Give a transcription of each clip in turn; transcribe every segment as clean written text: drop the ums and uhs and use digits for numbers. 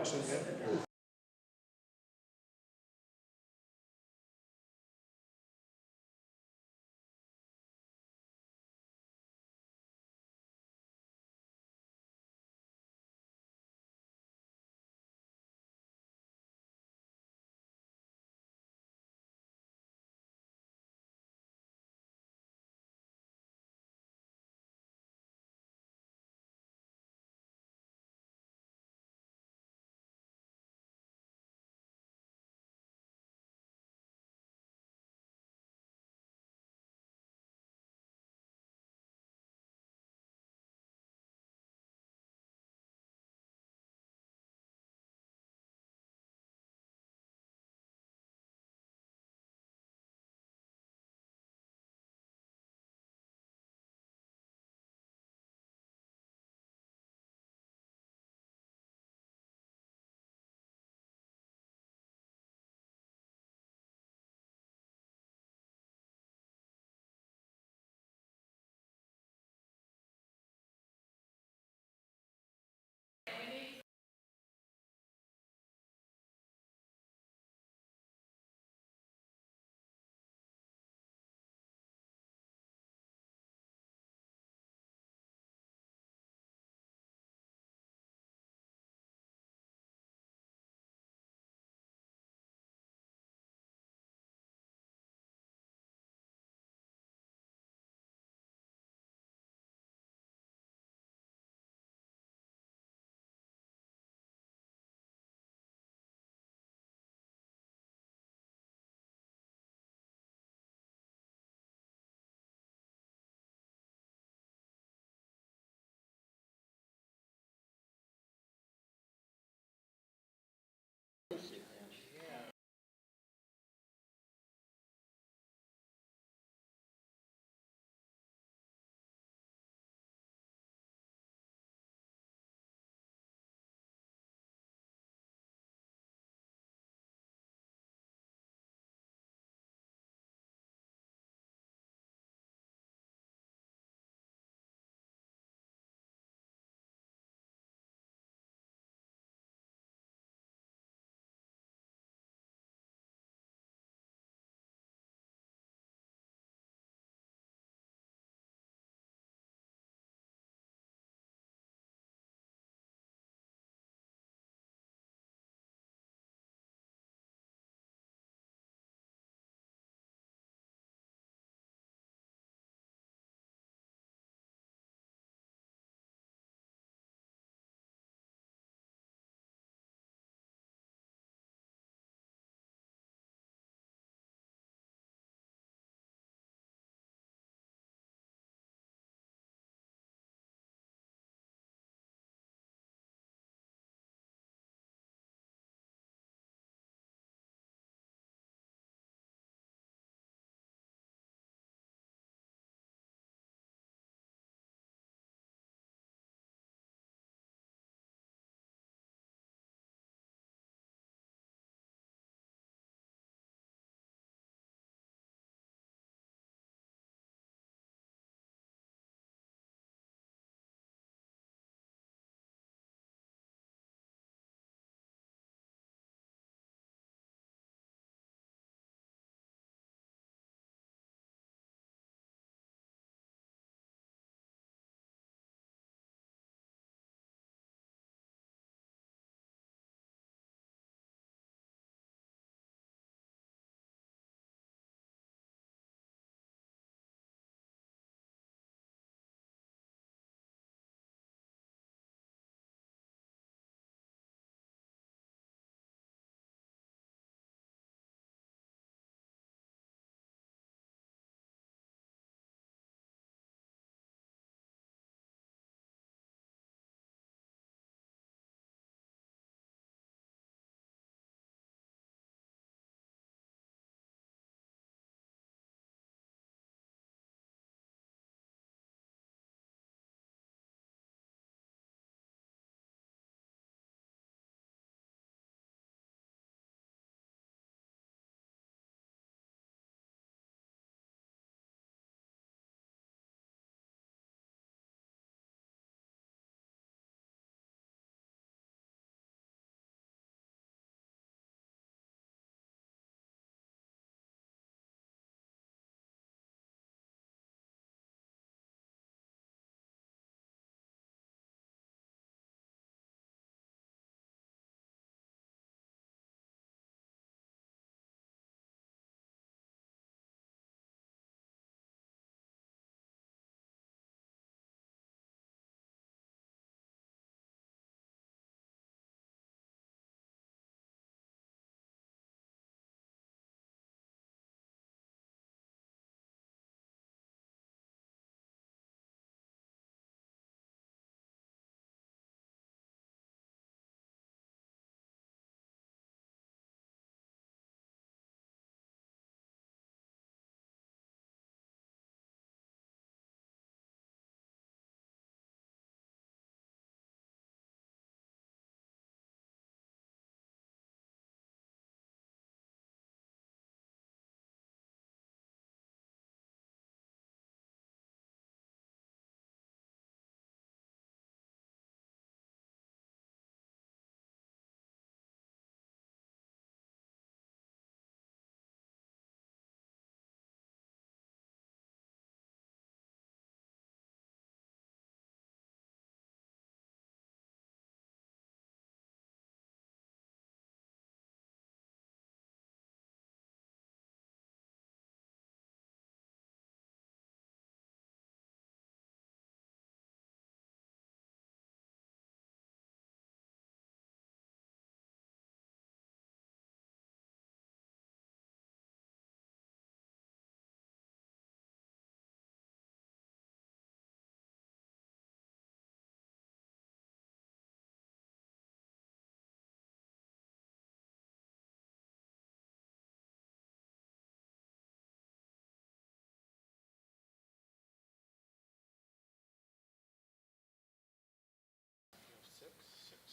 شغال.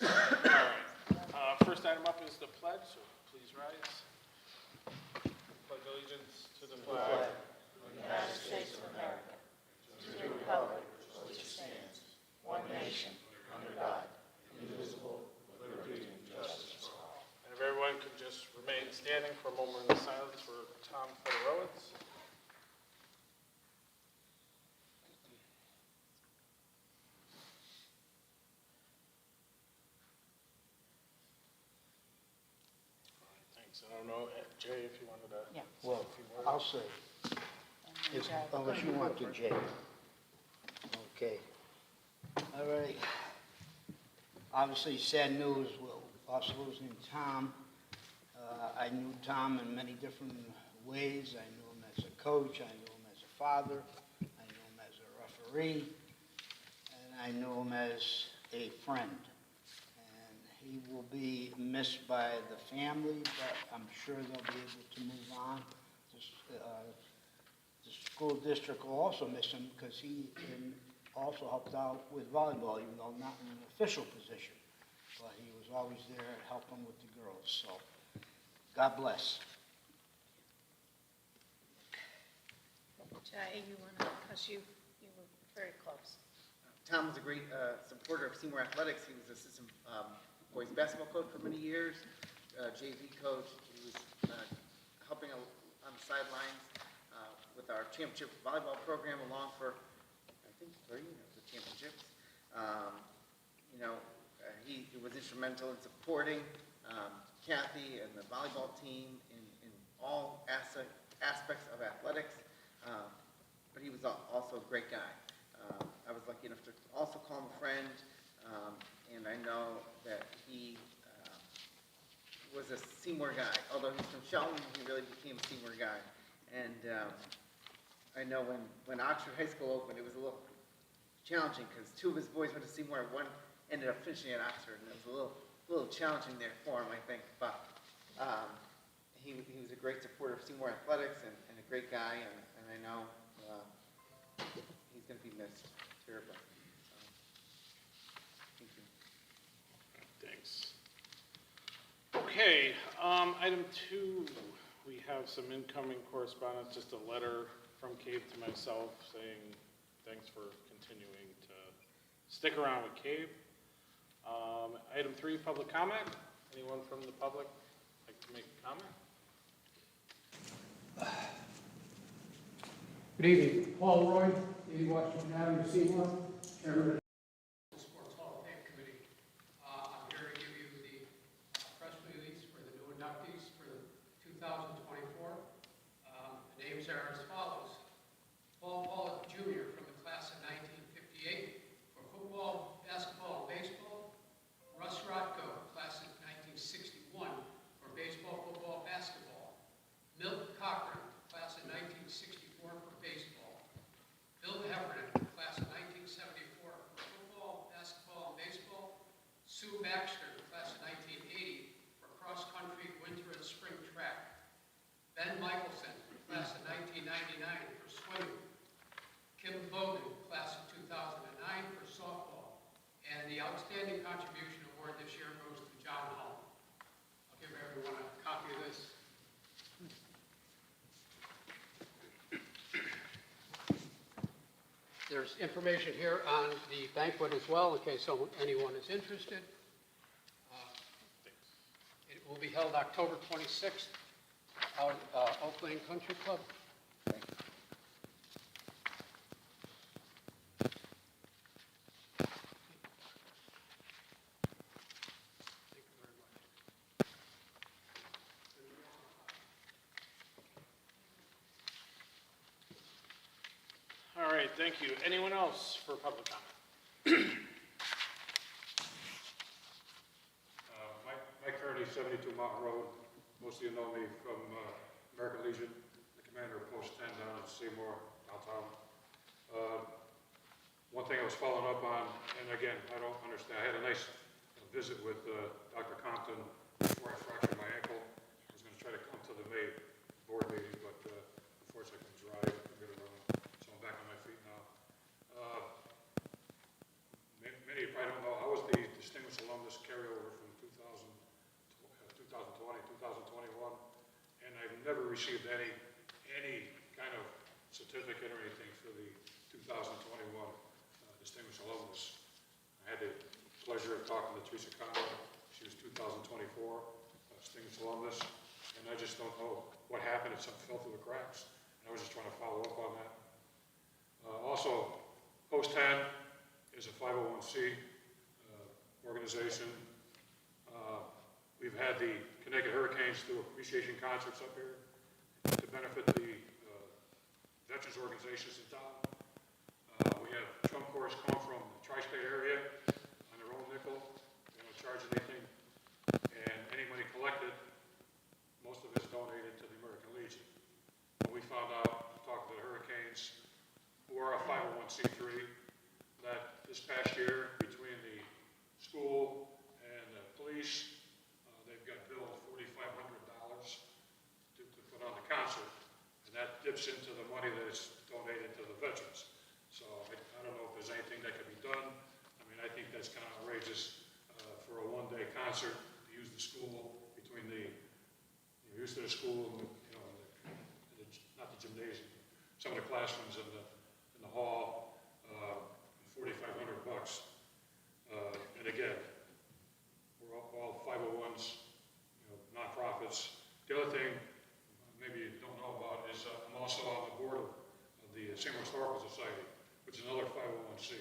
right. First item up is the pledge, so please rise. Pledge allegiance to the flag. United States of America, to the republic for which it stands, one nation, under God, indivisible, with liberty and justice for all. And if everyone could just remain standing for a moment in silence for Tom Fedorowicz. Thanks. I don't know, Jay, if you wanted to say Well, a few words. I'll say, unless you want to, Jay. Okay. All right. Obviously, sad news, us losing Tom. I knew Tom in many different ways. I knew him as a coach, I knew him as a father, I knew him as a referee, and I knew him as a friend. And he will be missed by the family, but I'm sure they'll be able to move on. The school district will also miss him because he also helped out with volleyball, even though not in an official position. But he was always there helping with the girls, so God bless. Jay, you want to, because you were very close. Tom was a great supporter of Seymour Athletics. He was assistant boys basketball coach for many years, JV coach. He was helping on the sidelines with our championship volleyball program along for, I think, 3 of the championships. He was instrumental in supporting Kathy and the volleyball team in all aspects of athletics, but he was also a great guy. I was lucky enough to also call him a friend, and I know that he was a Seymour guy. Although he's from Shelton, he really became a Seymour guy. And I know when Oxford High School opened, it was a little challenging because 2 of his boys went to Seymour, and 1 ended up finishing at Oxford, and it was a little challenging there for him, I think. But he was a great supporter of Seymour Athletics and a great guy, and I know he's going to be missed terribly. So, thank you. Thanks. Okay, item 2, we have some incoming correspondence, just a letter from Cave to myself saying thanks for continuing to stick around with Cave. Item 3, public comment. Anyone from the public like to make a comment? Good evening. Paul Roy, 80 Washington Avenue, Seymour, Chairman of the Sports Hall of Fame Committee. I'm here to give you the press release for the new inductees for 2024. The names are as follows. Paul Pollock Jr. from the class of 1958 for football, basketball, and baseball. Russ Rotko, class of 1961 for baseball, football, basketball. Milt Cochran, class of 1964 for baseball. Bill Heffernan, class of 1974 for football, basketball, and baseball. Sue Baxter, class of 1980 for cross-country, winter, and spring track. Ben Michelson, class of 1999 for swimming. Kim Bowden, class of 2009 for softball. And the outstanding contribution award this year goes to John Hall. I'll give everyone a copy of this. There's information here on the banquet as well, in case anyone is interested. It will be held October 26th out at Oak Lane Country Club. All right, thank you. Anyone else for public comment? Mike Kearney, 72 Mountain Road. Most of you know me from American Legion, the commander of Post 10 down at Seymour, downtown. One thing I was following up on, and again, I don't understand, I had a nice visit with Dr. Compton before I fractured my ankle. I was going to try to come to the May board meeting, but unfortunately I couldn't drive, I couldn't run, so I'm back on my feet now. Many of you probably don't know, I was the Distinguished Alumnus Carrier received any kind of certificate or anything for the 2021 Distinguished Alumnus. I had the pleasure of talking to Teresa Conway. She was 2024 Distinguished Alumnus, and I just don't know what happened. If something fell through the cracks. And I was just trying to follow up on that. Also, Post 10 is a 501c organization. We've had the Connecticut Hurricanes do appreciation concerts up here to benefit the veterans organizations in town. We have drum corps come from the tri-state area on their own nickel. They don't charge anything. And any money collected, most of it is donated to the American Legion. When we found out, talking to the Hurricanes, who are a 501c3, that this past year, between the school and the police, they've got billed $4,500 to put on the concert. And that dips into the money that is donated to the veterans. So I don't know if there's anything that could be done. I mean, I think that's kind of outrageous for a one-day concert to use the school between the, use the school and not the gymnasium, some of the classrooms in the hall, $4,500. And again, we're all 501s, nonprofits. The other thing maybe you don't know about is I'm also on the board of the Seymour Historical Society, which is another 501c.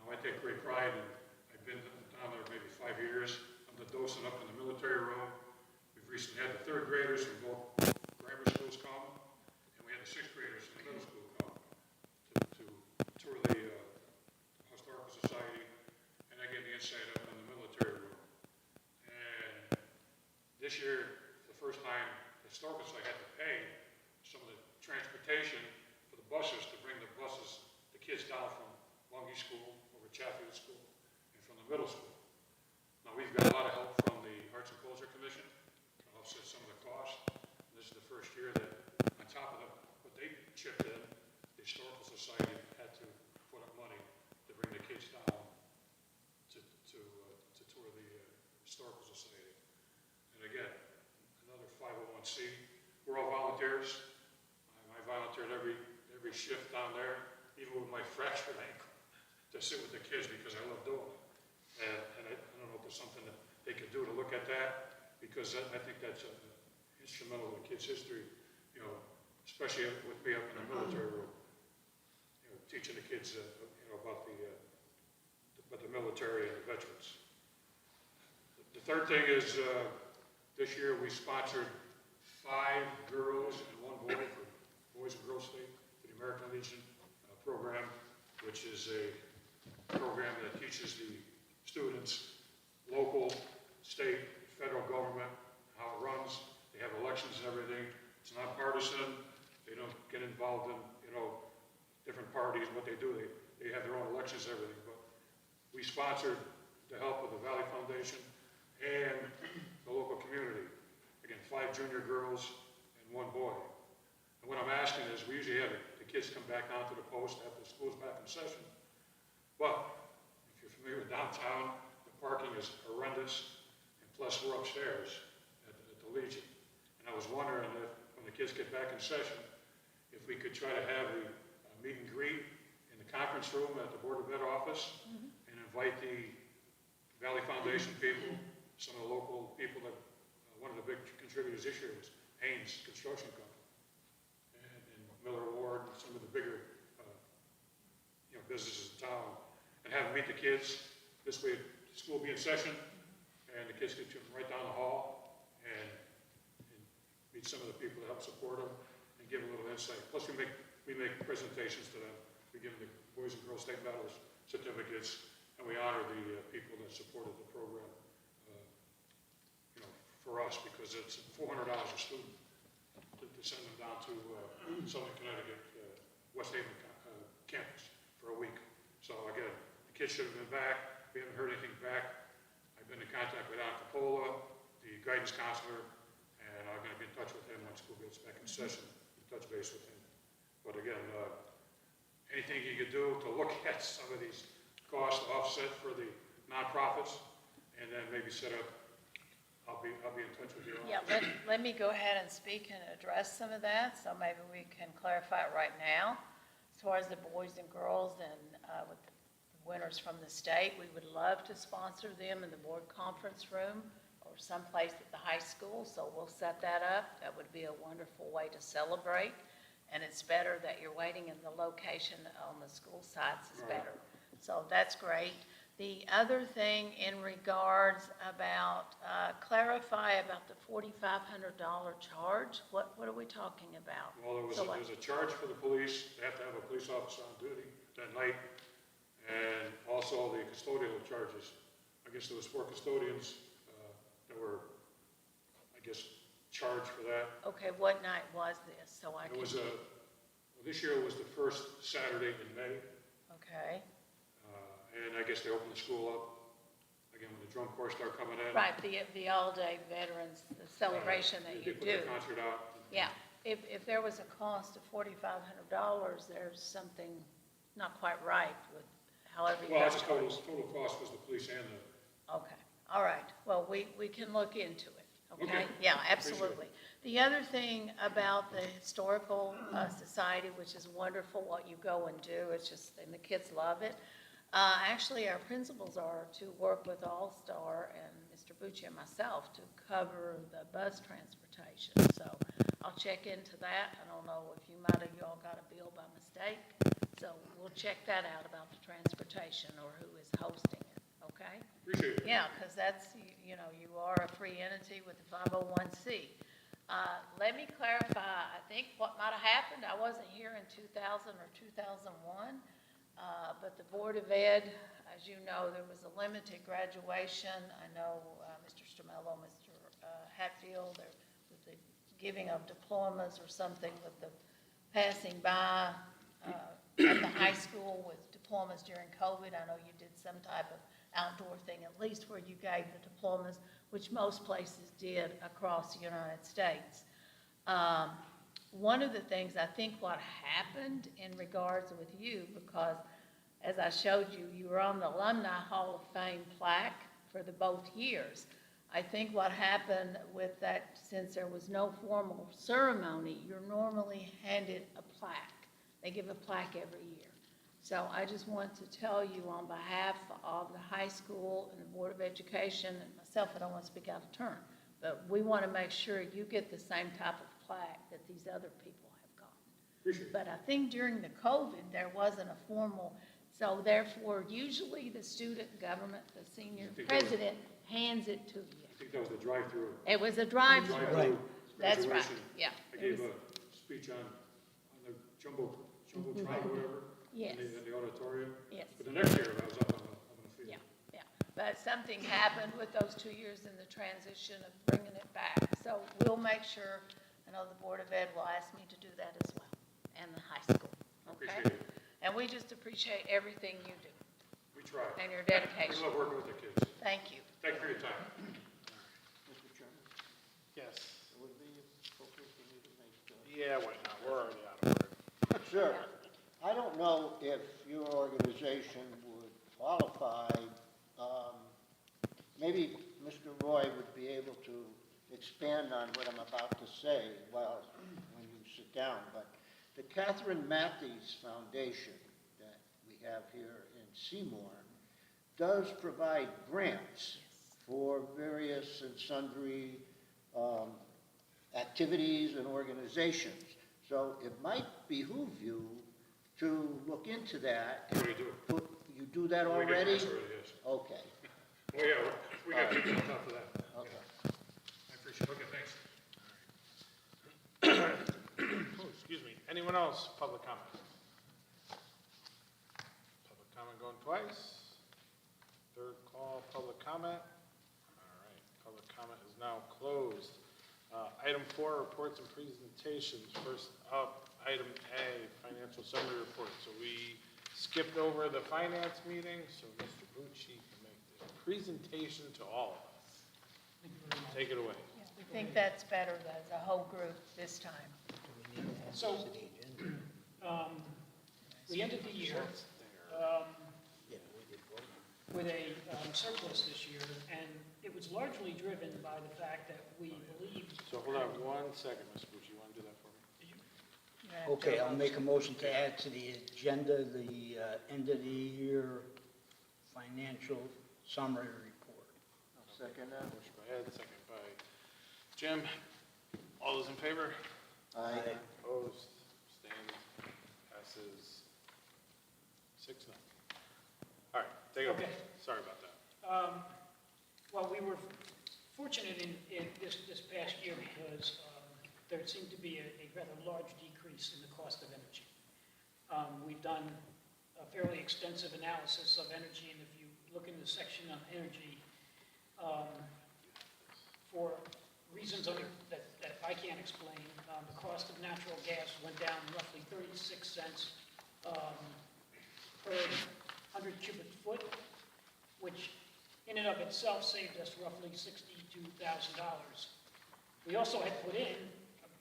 Now I take great pride in, I've been down there maybe 5 years. I'm the docent up in the military room. We've recently had the 3rd graders from both grammar schools come, and we had the 6th graders from the middle school come to tour the Historical Society, and I get the insight up in the military room. And this year, the first time, the Historical Society had to pay some of the transportation for the buses to bring the kids down from Lungy School over Chatfield School and from the middle school. Now we've got a lot of help from the Arts and Culture Commission to offset some of the cost. And this is the first year that on top of what they chipped in, the Historical Society had to put up money to bring the kids down to tour the Historical Society. And again, another 501c. We're all volunteers. I volunteered every shift down there, even with my fractured ankle, to sit with the kids because I love doing it. And I don't know if there's something that they could do to look at that, because I think that's instrumental in the kids' history, especially with me up in the military room, teaching the kids about the military and the veterans. The third thing is this year we sponsored 5 girls and 1 boy for Boys and Girls State for the American Legion program, which is a program that teaches the students local, state, federal government, how it runs. They have elections and everything. It's not partisan. They don't get involved in, different parties, what they do. They have their own elections and everything. But we sponsored the help of the Valley Foundation and the local community. Again, 5 junior girls and 1 boy. And what I'm asking is, we usually have the kids come back down to the post after school's back in session. But if you're familiar with downtown, the parking is horrendous, and plus we're upstairs at the Legion. And I was wondering if, when the kids get back in session, if we could try to have the meet and greet in the conference room at the Board of Ed office, and invite the Valley Foundation people, some of the local people that, one of the big contributors this year was Haynes Construction Company, and Miller Ward, and some of the bigger businesses in town, and have them meet the kids. This way, school will be in session, and the kids can come right down the hall and meet some of the people that help support them and give them a little insight. Plus, we make presentations to them. We give them the Boys and Girls State Medals, certificates, and we honor the people that supported the program. For us, because it's $400 a student to send them down to Southern Connecticut, West Haven campus for a week. So again, the kids should have been back. We haven't heard anything back. I've been in contact with Al Capola, the guidance counselor, and I'm going to be in touch with him when school gets back in session to touch base with him. But again, anything you could do to look at some of these cost offset for the nonprofits, and then maybe set up I'll be in touch with you. Yeah, let me go ahead and speak and address some of that, so maybe we can clarify it right now. As far as the boys and girls and with the winners from the state, we would love to sponsor them in the board conference room or someplace at the high school, so we'll set that up. That would be a wonderful way to celebrate, and it's better that you're waiting in the location on the school sites is better. So that's great. The other thing in regards about, clarify about the $4,500 charge, what are we talking about? Well, there's a charge for the police, they have to have a police officer on duty that night, and also the custodial charges. I guess there was 4 custodians that were, I guess, charged for that. Okay, what night was this, so I It can, was this year was the first Saturday in May, okay, and I guess they opened the school up, again, when the drum corps start coming in. right, the all-day veterans, the celebration that you They put do. the concert out. Yeah, if there was a cost of $4,500, there's something not quite right with however you Well, got that's charged. total cost was the police and the, Okay, all right, well, we can look into it, okay? Okay. Yeah, Appreciate it. absolutely. The other thing about the Historical Society, which is wonderful what you go and do, it's just, and the kids love it. Actually, our principals are to work with All-Star and Mr. Bucci and myself to cover the bus transportation. So I'll check into that. I don't know if you might have, you all got a bill by mistake. So we'll check that out about the transportation or who is hosting it, okay? appreciate it. Yeah, because that's, you know, you are a free entity with the 501c. Let me clarify, I think what might have happened, I wasn't here in 2000 or 2001, but the Board of Ed, as you know, there was a limited graduation. I know Mr. Stamello, Mr. Hatfield, there was the giving of diplomas or something with the passing by at the high school with diplomas during COVID. I know you did some type of outdoor thing, at least where you gave the diplomas, which most places did across the United States. One of the things, I think what happened in regards with you, because as I showed you, you were on the Alumni Hall of Fame plaque for the both years. I think what happened with that, since there was no formal ceremony, you're normally handed a plaque. They give a plaque every year. So I just want to tell you on behalf of the high school and the Board of Education and myself, I don't want to speak out of turn, but we want to make sure you get the same type of plaque that these other people have gotten. Appreciate it. But I think during the COVID, there wasn't a formal, so therefore, usually the student government, the senior I think that was- president, hands it to you. I think that was the drive-through. It was a drive-through. Drive-through That's right, graduation. yeah. I It gave was- a speech on the jumbotron or whatever. Yes. In the auditorium. Yes. But the next year, I was up on the field. Yeah, yeah, but something happened with those 2 years in the transition of bringing it back. So we'll make sure, I know the Board of Ed will ask me to do that as well, and the high school, okay? Appreciate it. And we just appreciate everything you do We try. and your We dedication. love working with the kids. Thank you. Thank you for your time. Mr. Chairman, Yes. it would be appropriate for me to make, Yeah, why not? We're already out of order. Sure. I don't know if your organization would qualify, maybe Mr. Roy would be able to expand on what I'm about to say when you sit down, but the Catherine Matthews Foundation that we have here in Seymour does provide grants for various and sundry activities and organizations. So it might behoove you to look into that. What do you do? You do that We get already? grants already, yes. Okay, Oh, yeah, we got people on top of that. okay. Yeah. I appreciate it. Okay, thanks. Oh, excuse me. Anyone else? Public comment? Public comment going twice. Third call, public comment. All right, public comment is now closed. Item 4, reports and presentations. First up, item A, financial summary report. So we skipped over the finance meeting, so Mr. Bucci can make the presentation to all of us. Take it away. Yeah, we think that's better as a whole group this time. So, we ended the year with a surplus this year, and it was largely driven by the fact that we believed. So hold on 1 second, Mr. Bucci, you want to do that for me? Okay, I'll make a motion to add to the agenda the end of the year financial summary report. Second that. Motion by Ed, second by Jim. All those in favor? Aye. Opposed, abstained, passes 6-0. All right, take it over. Okay. Sorry about that. Well, we were fortunate in this past year because there seemed to be a rather large decrease in the cost of energy. We've done a fairly extensive analysis of energy, and if you look in the section on energy, for reasons that I can't explain, the cost of natural gas went down roughly 36 cents per 100 cubic foot, which in and of itself saved us roughly $62,000. We also had put in,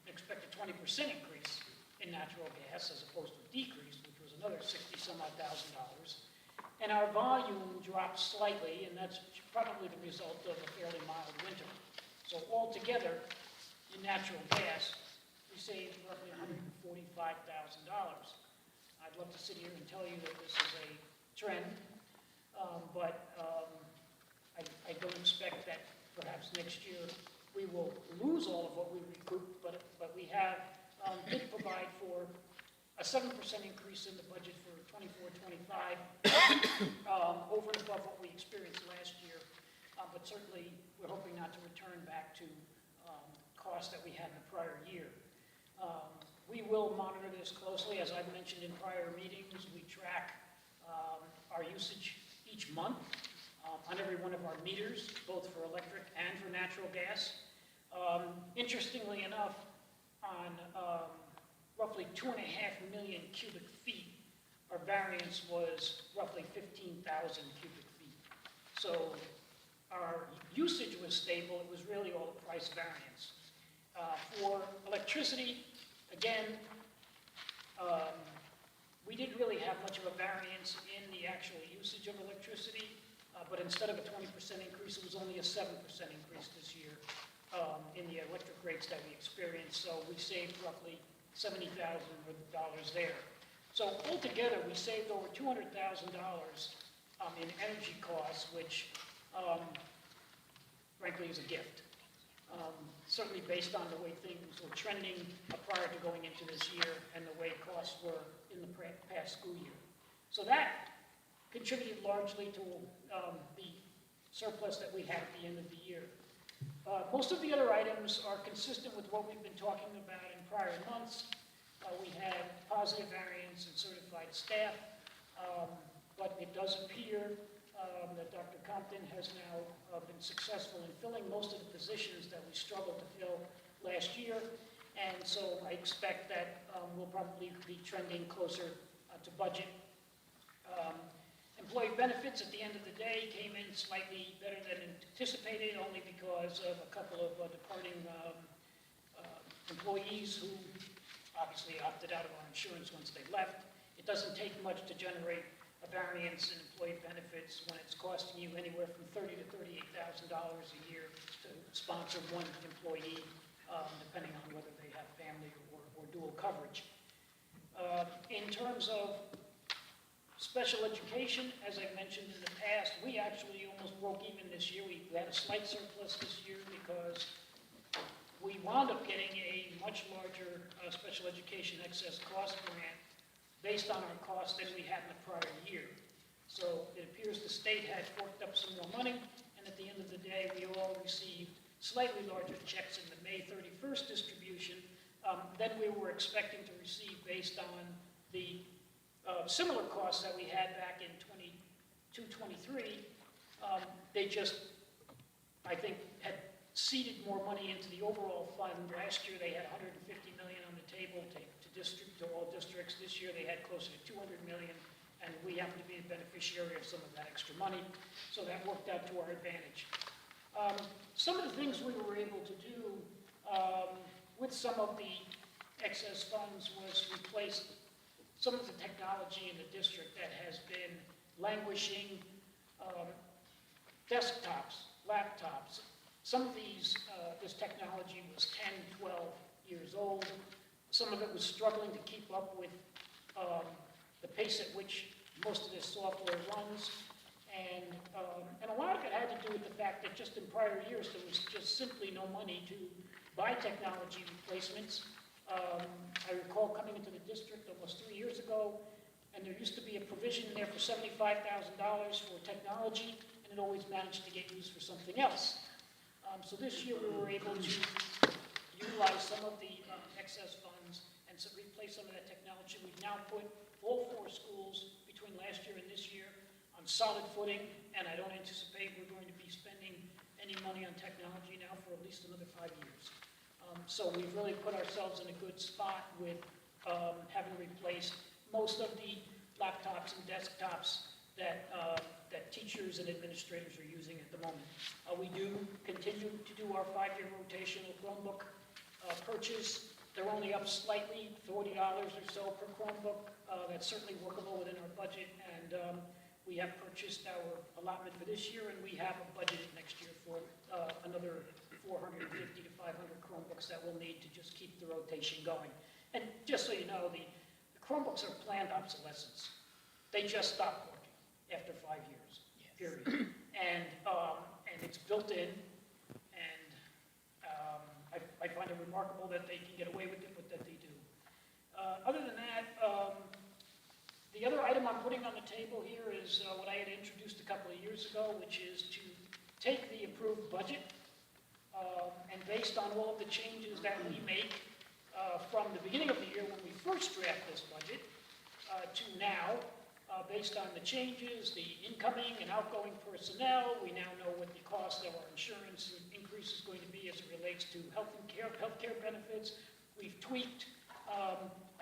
expect a 20% increase in natural gas as opposed to a decrease, which was another $60-some-odd thousand. And our volume dropped slightly, and that's probably the result of a fairly mild winter. So altogether, in natural gas, we saved roughly $145,000. I'd love to sit here and tell you that this is a trend, but I don't expect that perhaps next year we will lose all of what we recoup, but we have did provide for a 7% increase in the budget for 24-25, over and above what we experienced last year. But certainly, we're hoping not to return back to costs that we had in the prior year. We will monitor this closely. As I've mentioned in prior meetings, we track our usage each month on every one of our meters, both for electric and for natural gas. Interestingly enough, on roughly 2.5 million cubic feet, our variance was roughly 15,000 cubic feet. So our usage was stable. It was really all the price variance. For electricity, again, we didn't really have much of a variance in the actual usage of electricity, but instead of a 20% increase, it was only a 7% increase this year in the electric rates that we experienced. So we saved roughly $70,000 there. So altogether, we saved over $200,000 in energy costs, which frankly is a gift. Certainly based on the way things were trending prior to going into this year and the way costs were in the past school year. So that contributed largely to the surplus that we had at the end of the year. Most of the other items are consistent with what we've been talking about in prior months. We had positive variance in certified staff, but it does appear that Dr. Compton has now been successful in filling most of the positions that we struggled to fill last year, and so I expect that we'll probably be trending closer to budget. Employee benefits at the end of the day came in slightly better than anticipated, only because of a couple of departing employees who obviously opted out of our insurance once they left. It doesn't take much to generate a variance in employee benefits when it's costing you anywhere from $30,000 to $38,000 a year to sponsor one employee, depending on whether they have family or dual coverage. In terms of special education, as I mentioned in the past, we actually almost broke even this year. We had a slight surplus this year because we wound up getting a much larger special education excess cost grant based on our costs than we had in the prior year. So it appears the state had forked up some more money, and at the end of the day, we all received slightly larger checks in the May 31st distribution than we were expecting to receive based on the similar costs that we had back in 22-23. They just, I think, had seeded more money into the overall fund. Last year, they had $150 million on the table to all districts. This year, they had closer to $200 million, and we happen to be the beneficiary of some of that extra money, so that worked out to our advantage. Some of the things we were able to do with some of the excess funds was replace some of the technology in the district that has been languishing. Desktops, laptops. Some of these, this technology was 10, 12 years old. Some of it was struggling to keep up with the pace at which most of this software runs. And a lot of it had to do with the fact that just in prior years, there was just simply no money to buy technology replacements. I recall coming into the district almost 3 years ago, and there used to be a provision in there for $75,000 for technology, and it always managed to get used for something else. So this year, we were able to utilize some of the excess funds and replace some of that technology. We've now put all 4 schools between last year and this year on solid footing, and I don't anticipate we're going to be spending any money on technology now for at least another 5 years. So we've really put ourselves in a good spot with having replaced most of the laptops and desktops that teachers and administrators are using at the moment. We do continue to do our 5-year rotational Chromebook purchase. They're only up slightly, $40 or so per Chromebook. That's certainly workable within our budget, and we have purchased our allotment for this year, and we have a budget next year for another 450 to 500 Chromebooks that we'll need to just keep the rotation going. And just so you know, the Chromebooks are planned obsolescence. They just stop working after 5 years, period. And it's built in, and I find it remarkable that they can get away with it, but that they do. Other than that, the other item I'm putting on the table here is what I had introduced a couple of years ago, which is to take the approved budget, and based on all of the changes that we make from the beginning of the year when we first draft this budget to now, based on the changes, the incoming and outgoing personnel, we now know what the cost of our insurance increase is going to be as it relates to healthcare benefits. We've tweaked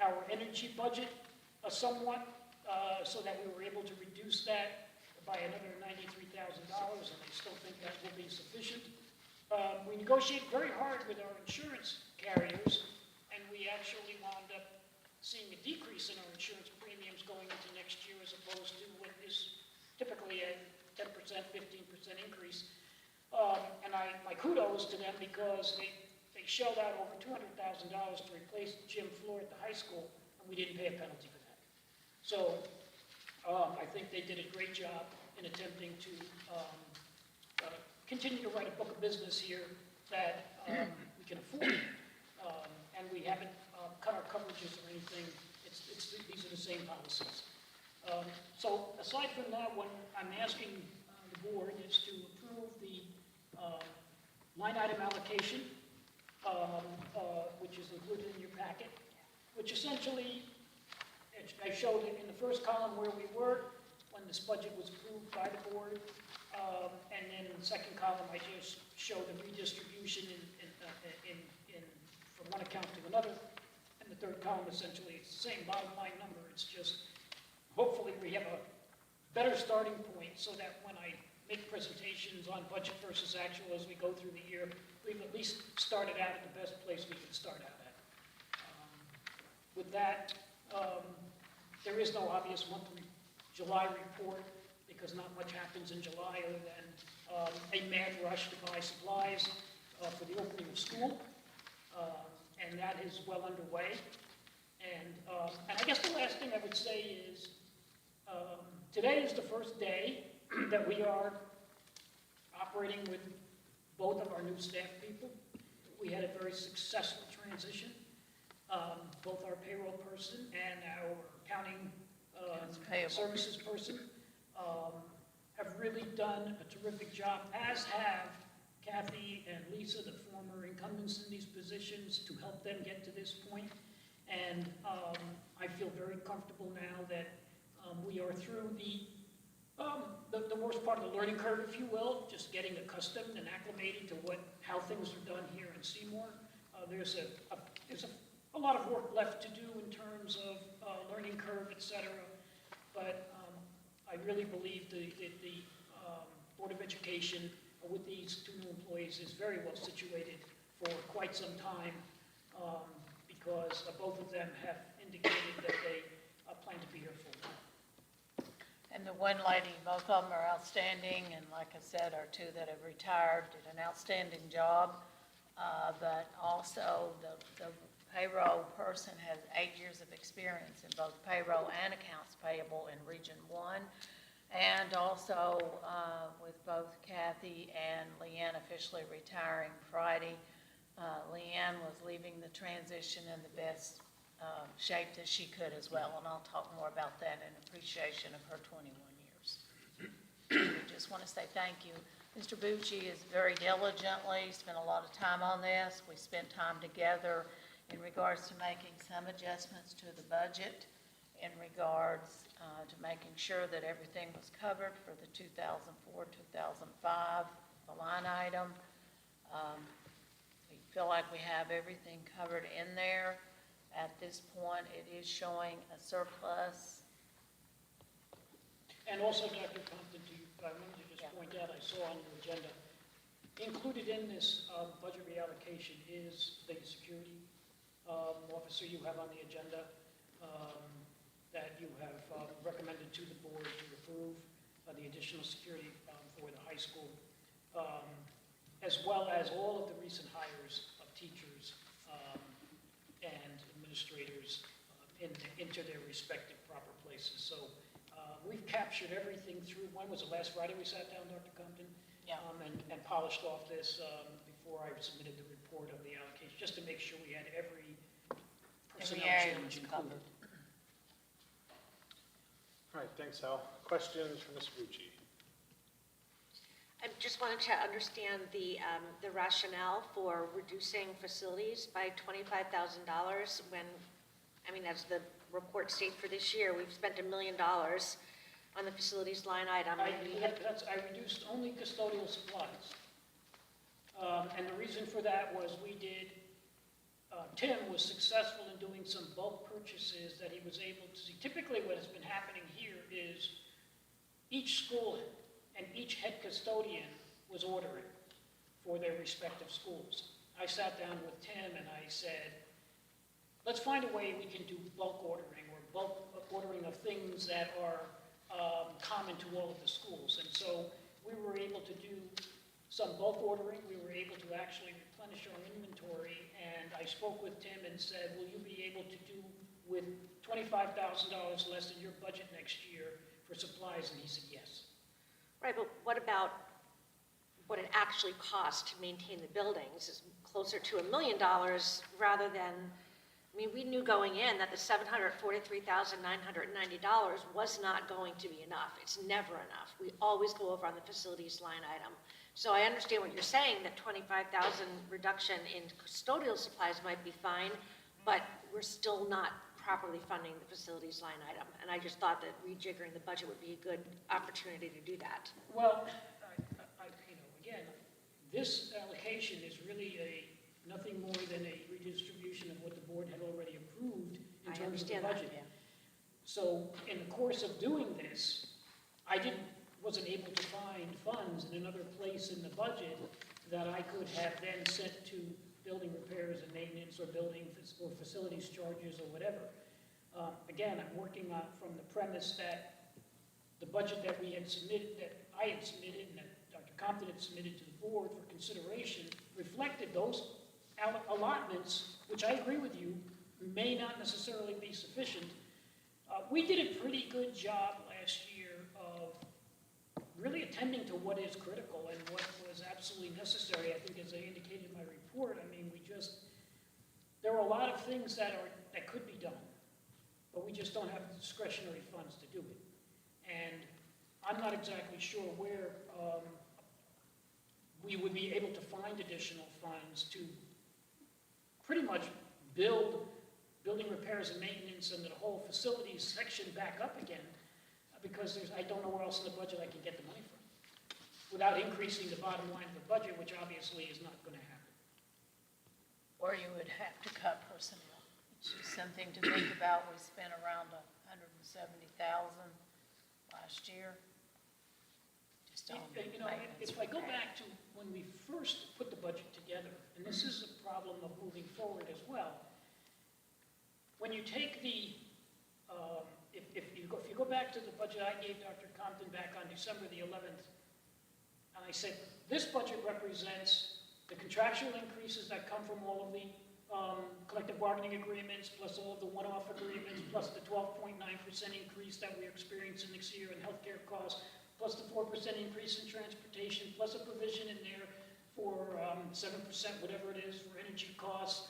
our energy budget somewhat so that we were able to reduce that by another $93,000, and I still think that will be sufficient. We negotiated very hard with our insurance carriers, and we actually wound up seeing a decrease in our insurance premiums going into next year as opposed to what is typically a 10%, 15% increase. And my kudos to them because they shelled out over $200,000 to replace the gym floor at the high school, and we didn't pay a penalty for that. So I think they did a great job in attempting to continue to write a book of business here that we can afford, and we haven't cut our coverages or anything. These are the same policies. So aside from that, what I'm asking the board is to approve the line item allocation, which is included in your packet, which essentially, I showed it in the first column where we were when this budget was approved by the board, and then in the second column, I just showed the redistribution from one account to another. And the third column, essentially, it's the same bottom line number. It's just, hopefully, we have a better starting point so that when I make presentations on budget versus actual as we go through the year, we've at least started out at the best place we can start out at. With that, there is no obvious monthly July report because not much happens in July other than a mad rush to buy supplies for the opening of school, and that is well underway. And I guess the last thing I would say is today is the first day that we are operating with both of our new staff people. We had a very successful transition. Both our payroll person and our accounting services person have really done a terrific job, as have Kathy and Lisa, the former incumbents in these positions, to help them get to this point. And I feel very comfortable now that we are through the worst part of the learning curve, if you will, just getting accustomed and acclimating to how things are done here in Seymour. There's a lot of work left to do in terms of learning curve, et cetera, but I really believe the Board of Education with these two new employees is very well situated for quite some time because both of them have indicated that they plan to be here full time. And the one lady, both of them are outstanding, and like I said, our two that have retired did an outstanding job. But also, the payroll person has 8 years of experience in both payroll and accounts payable in Region 1. And also, with both Kathy and Leanne officially retiring Friday, Leanne was leaving the transition in the best shape that she could as well, and I'll talk more about that in appreciation of her 21 years. We just want to say thank you. Mr. Bucci is very diligently spent a lot of time on this. We spent time together in regards to making some adjustments to the budget, in regards to making sure that everything was covered for the 2004, 2005, the line item. We feel like we have everything covered in there. At this point, it is showing a surplus. And also, Dr. Compton, I wanted to just point out, I saw on your agenda, included in this budget reallocation is the security officer you have on the agenda that you have recommended to the board to approve the additional security for the high school, as well as all of the recent hires of teachers and administrators into their respective proper places. So we've captured everything through, when was it, last Friday we sat down, Dr. Compton? Yeah. And polished off this before I submitted the report of the allocation, just to make sure we had every personnel area change was included. covered. All right, thanks, Al. Questions for Ms. Bucci? I just wanted to understand the rationale for reducing facilities by $25,000 when, I mean, as the report states for this year, we've spent $1 million on the facilities line item. I reduced only custodial supplies. And the reason for that was Tim was successful in doing some bulk purchases that he was able to see. Typically what has been happening here is each school and each head custodian was ordering for their respective schools. I sat down with Tim and I said, let's find a way we can do bulk ordering, or bulk ordering of things that are common to all of the schools. And so we were able to do some bulk ordering. We were able to actually replenish our inventory. And I spoke with Tim and said, will you be able to do with $25,000 less than your budget next year for supplies? And he said yes. Right, but what about what it actually costs to maintain the buildings? Is closer to $1 million rather than, I mean, we knew going in that the $743,990 was not going to be enough. It's never enough. We always go over on the facilities line item. So I understand what you're saying, that 25,000 reduction in custodial supplies might be fine, but we're still not properly funding the facilities line item. And I just thought that rejiggering the budget would be a good opportunity to do that. Well, again, this allocation is really nothing more than a redistribution of what the board had already approved in terms of the budget. Yeah. So in the course of doing this, I wasn't able to find funds in another place in the budget that I could have then sent to building repairs and maintenance, or or facilities charges, or whatever. Again, I'm working on from the premise that the budget that we had submitted, that I had submitted, and that Dr. Compton had submitted to the board for consideration, reflected those allotments, which I agree with you, may not necessarily be sufficient. We did a pretty good job last year of really attending to what is critical and what was absolutely necessary. I think, as I indicated in my report, I mean, there are a lot of things that could be done, but we just don't have the discretionary funds to do it. And I'm not exactly sure where we would be able to find additional funds to pretty much build building repairs and maintenance and the whole facilities section back up again, because I don't know where else in the budget I can get the money from without increasing the bottom line of the budget, which obviously is not going to happen. Or you would have to cut personnel. It's just something to think about. We spent around $170,000 last year. Just on maintenance. If I go back to when we first put the budget together, and this is a problem of moving forward as well, when you take the, if you go back to the budget I gave Dr. Compton back on December the 11th, and I said, this budget represents the contractual increases that come from all of the collective bargaining agreements, plus all of the one-off agreements, plus the 12.9% increase that we're experiencing next year in healthcare costs, plus the 4% increase in transportation, plus a provision in there for 7%, whatever it is, for energy costs.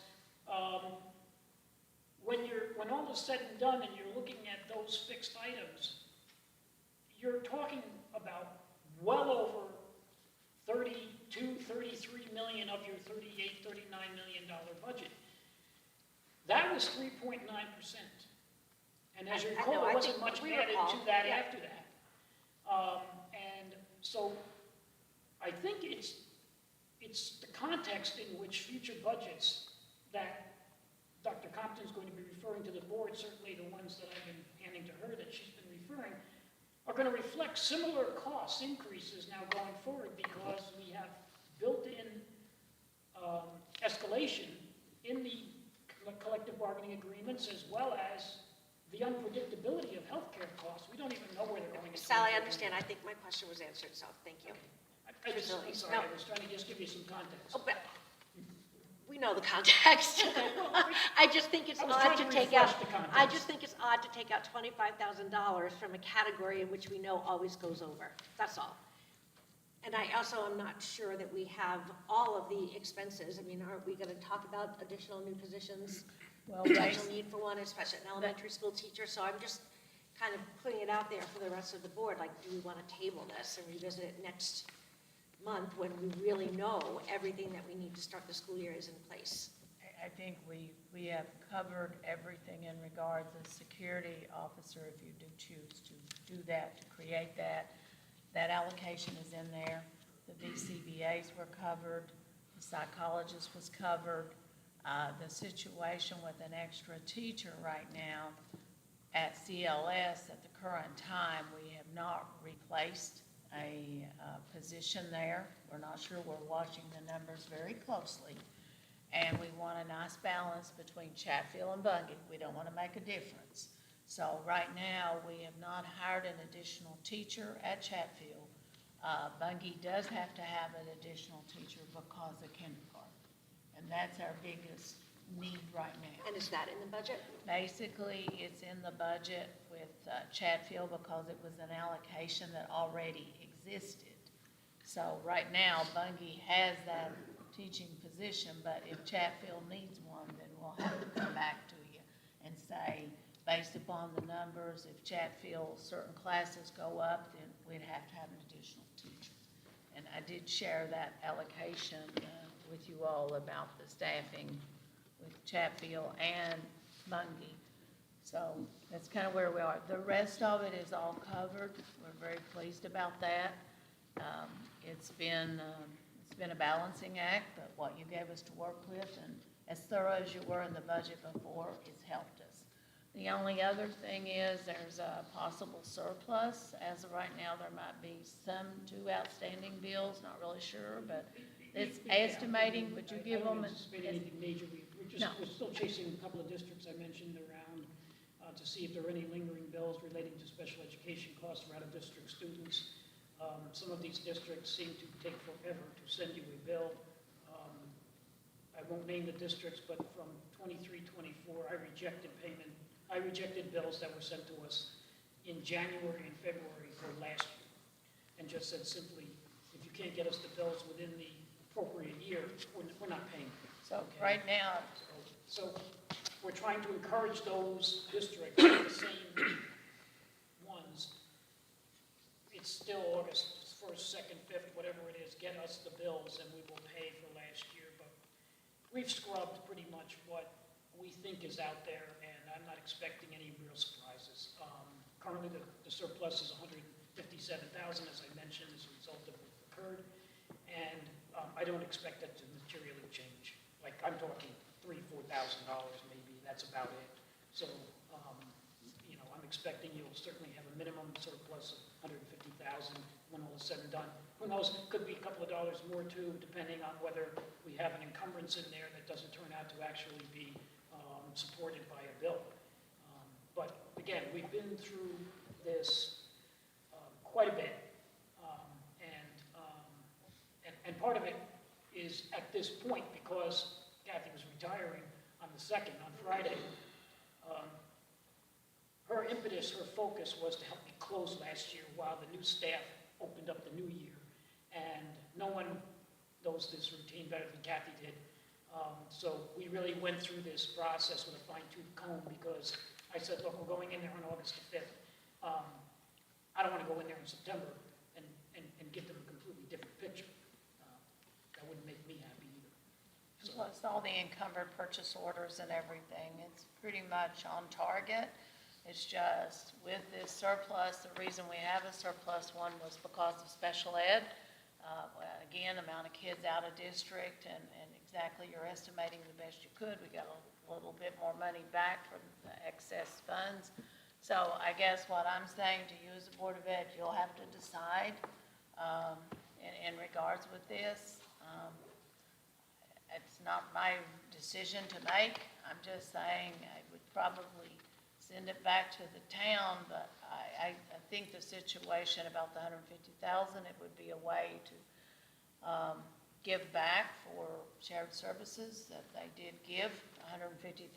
When all is said and done and you're looking at those fixed items, you're talking about well over 32, 33 million of your 38, 39 million dollar budget. That was 3.9%. And as you I recall, know, I there wasn't think much we added recall, to that yeah. after that. And so I think it's the context in which future budgets that Dr. Compton's going to be referring to the board, certainly the ones that I've been handing to her that she's been referring, are going to reflect similar cost increases now going forward because we have built-in escalation in the collective bargaining agreements as well as the unpredictability of healthcare costs. We don't even know where they're going. Sally, I understand. I think my question was answered, so thank you. I'm sorry, I was trying to just give you some context. Oh, but we know the context. I just think it's I was odd trying to to take refresh out, the context. I just think it's odd to take out $25,000 from a category in which we know always goes over. That's all. And I also am not sure that we have all of the expenses. I mean, aren't we going to talk about additional new positions? Well, Potential need for one, especially an elementary school teacher. So I'm just kind of putting it out there for the rest of the board. Like, do we want to table this and revisit it next month when we really know everything that we need to start the school year is in place? I think we have covered everything in regards to security officer, if you do choose to do that, to create that. That allocation is in there. The VCBAs were covered, the psychologist was covered. The situation with an extra teacher right now at CLS at the current time, we have not replaced a position there. We're not sure. We're watching the numbers very closely. And we want a nice balance between Chatfield and Bungay. We don't want to make a difference. So right now, we have not hired an additional teacher at Chatfield. Bungay does have to have an additional teacher because of kindergarten. And that's our biggest need right now. And is that in the budget? Basically, it's in the budget with Chatfield because it was an allocation that already existed. So right now, Bungay has that teaching position, but if Chatfield needs one, then we'll have to come back to you and say, based upon the numbers, if Chatfield, certain classes go up, then we'd have to have an additional teacher. And I did share that allocation with you all about the staffing with Chatfield and Bungay. So that's kind of where we are. The rest of it is all covered. We're very pleased about that. It's been a balancing act, but what you gave us to work with and as thorough as you were in the budget before, it's helped us. The only other thing is there's a possible surplus. As of right now, there might be two outstanding bills, not really sure, but it's estimating, would you give them? I don't anticipate anything major. We're still chasing a couple of districts I mentioned around to see if there are any lingering bills relating to special education costs for out-of-district students. Some of these districts seem to take forever to send you a bill. I won't name the districts, but from 23, 24, I rejected payment. I rejected bills that were sent to us in January and February for last year, and just said simply, if you can't get us the bills within the appropriate year, we're not paying. So Okay. right now, So we're trying to encourage those districts, the same ones. It's still August 1st, 2nd, 5th, whatever it is, get us the bills and we will pay for last year. But we've scrubbed pretty much what we think is out there, and I'm not expecting any real surprises. Currently, the surplus is $157,000, as I mentioned, as a result of what occurred. And I don't expect that to materially change. Like, I'm talking $3,000, $4,000 maybe, that's about it. So, I'm expecting you'll certainly have a minimum surplus of $150,000 when all is said and done. Who knows, could be a couple of dollars more too, depending on whether we have an encumbrance in there that doesn't turn out to actually be supported by a bill. But again, we've been through the this point, because Kathy was retiring on the 2nd, on Friday, her impetus, her focus was to help me close last year while the new staff opened up the new year. And no one knows this routine better than Kathy did. So we really went through this process with a fine-tooth comb, because I said, look, we're going in there on August the 5th. I don't want to go in there in September and give them a completely different picture. That wouldn't make me happy either. So, Plus all the encumbered purchase orders and everything, it's pretty much on target. It's just with this surplus, the reason we have a surplus, one was because of special ed. Again, amount of kids out of district, and exactly you're estimating the best you could. We got a little bit more money back from the excess funds. So I guess what I'm saying to you as a Board of Ed, you'll have to decide in regards with this. It's not my decision to make. I'm just saying I would probably send it back to the town, but I think the situation about the $150,000, it would be a way to give back for shared services that they did give $150,000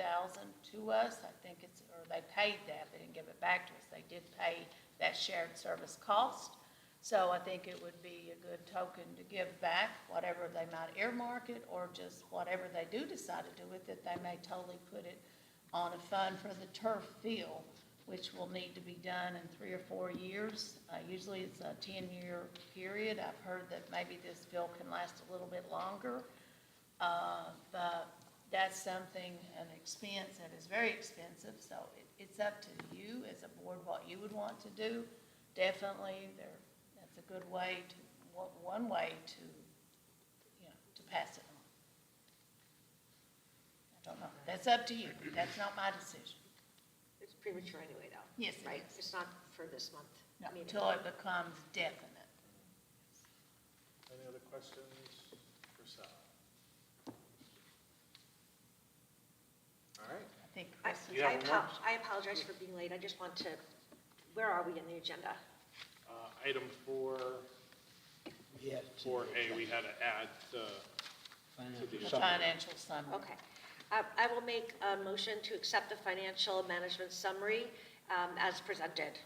to us. I think or they paid that. They didn't give it back to us. They did pay that shared service cost. So I think it would be a good token to give back whatever they might earmark it, or just whatever they do decide to do with it, they may totally put it on a fund for the turf field, which will need to be done in 3 or 4 years. Usually it's a 10-year period. I've heard that maybe this field can last a little bit longer. But that's something, an expense that is very expensive. So it's up to you as a board what you would want to do. Definitely, that's a good way to, one way to, to pass it on. I don't know. That's up to you. That's not my decision. It's premature anyway, though. Yes, it Right? is. It's not for this month. No, meeting. until it becomes definite. Any other questions for Sal? All right. I think I Chris is. You have one more? I apologize for being late. I just want to, where are we in the agenda? Item 4, Yeah. 4A, we had to add the The summary. financial summary. Okay. I will make a motion to accept the financial management summary as presented.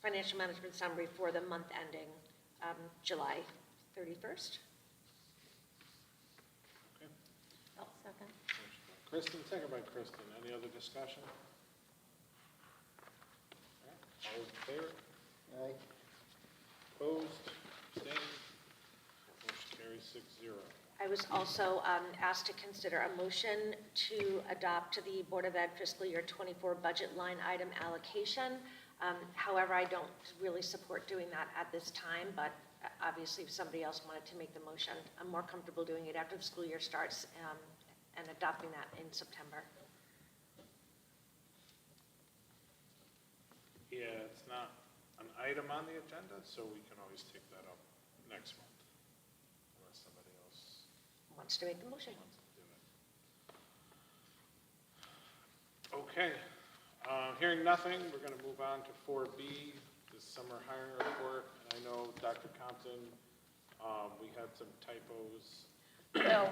Financial management summary for the month ending July 31st. Okay. I'll second. Kristen, second by Kristen. Any other discussion? All right. All in favor? Aye. Opposed? Abstained? Motion carries 6-0. I was also asked to consider a motion to adopt the Board of Ed fiscal year 24 budget line item allocation. However, I don't really support doing that at this time, but obviously if somebody else wanted to make the motion, I'm more comfortable doing it after the school year starts and adopting that in September. Yeah, it's not an item on the agenda, so we can always take that up next month, unless somebody else Wants to make the motion? wants to do it. Okay, hearing nothing, we're going to move on to 4B, the summer hiring report. And I know, Dr. Compton, we had some typos. Well,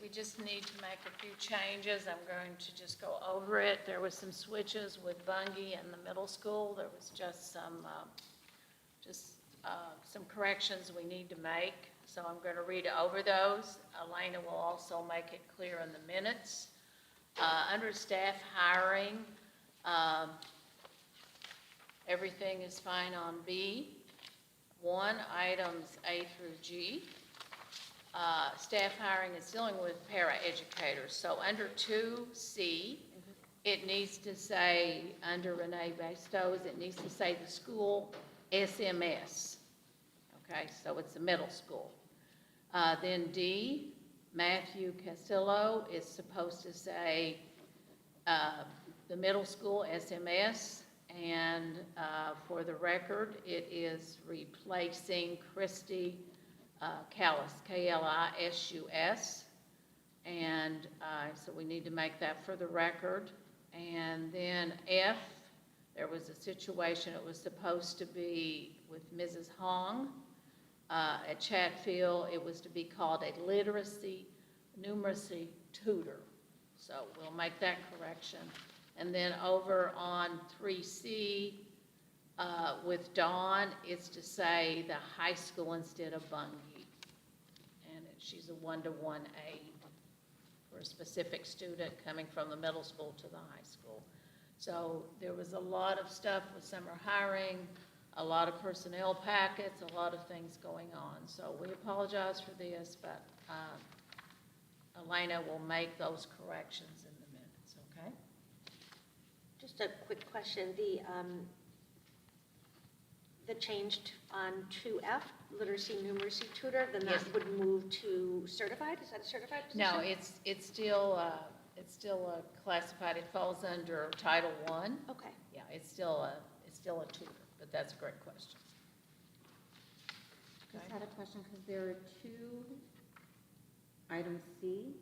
we just need to make a few changes. I'm going to just go over it. There was some switches with Bungie and the middle school. There was just some corrections we need to make. So I'm going to read over those. Elena will also make it clear in the minutes. Under staff hiring, everything is fine on B. 1, items A through G. Staff hiring is dealing with paraeducators. So under 2C, it needs to say, under Renee Bastos, it needs to say the school SMS. Okay, so it's the middle school. Then D, Matthew Castillo is supposed to say the middle school SMS. And for the record, it is replacing Christy Callis, K-L-I-S-U-S. And so we need to make that for the record. And then F, there was a situation, it was supposed to be with Mrs. Hong, At Chatfield, it was to be called a literacy numeracy tutor. So we'll make that correction. And then over on 3C, with Dawn, it's to say the high school instead of Bungie. And she's a one-to-one aide for a specific student coming from the middle school to the high school. So there was a lot of stuff with summer hiring, a lot of personnel packets, a lot of things going on. So we apologize for this, but Elena will make those corrections in the minutes, okay? Just a quick question, the change on 2F, literacy numeracy tutor, then Yes. that would move to certified? Is that a certified position? No, it's still classified, it falls under Title I. Okay. Yeah, it's still a tutor, but that's a great question. Just had a question, because there are two, item C.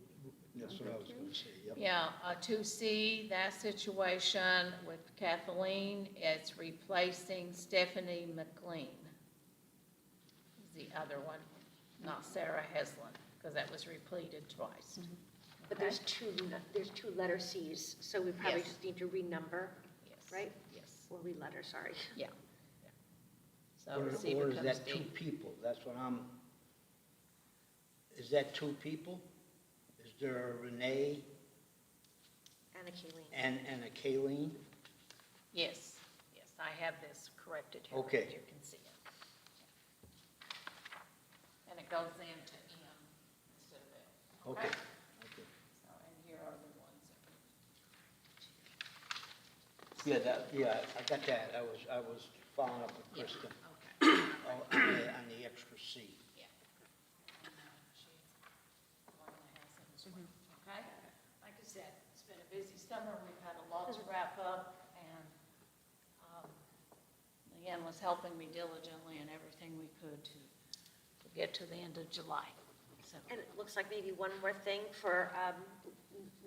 That's what I was gonna say, yep. Yeah, 2C, that situation with Kathleen, it's replacing Stephanie McLean. Is the other one, not Sarah Heslin, because that was repeated twice. But there's two letter Cs, so we probably Yes. just need to renumber, Yes. right? Yes, Or re-letter, sorry. yeah. So Or C or is becomes that two D. people? That's what is that two people? Is there a Renee Anna Kayleen. and a Kayleen? Yes, yes, I have this corrected here. Okay. You can see it. And it goes into M instead of L. Okay. Okay. Okay. So, and here are the ones. Yeah, I got that. I was following up with Yeah, Kristen okay. on the extra C. Yeah. And, she's the one that has it as well, okay? Like I said, it's been a busy summer, we've had a lot to wrap up, and, Leanne was helping me diligently in everything we could to get to the end of July, so. And it looks like maybe one more thing for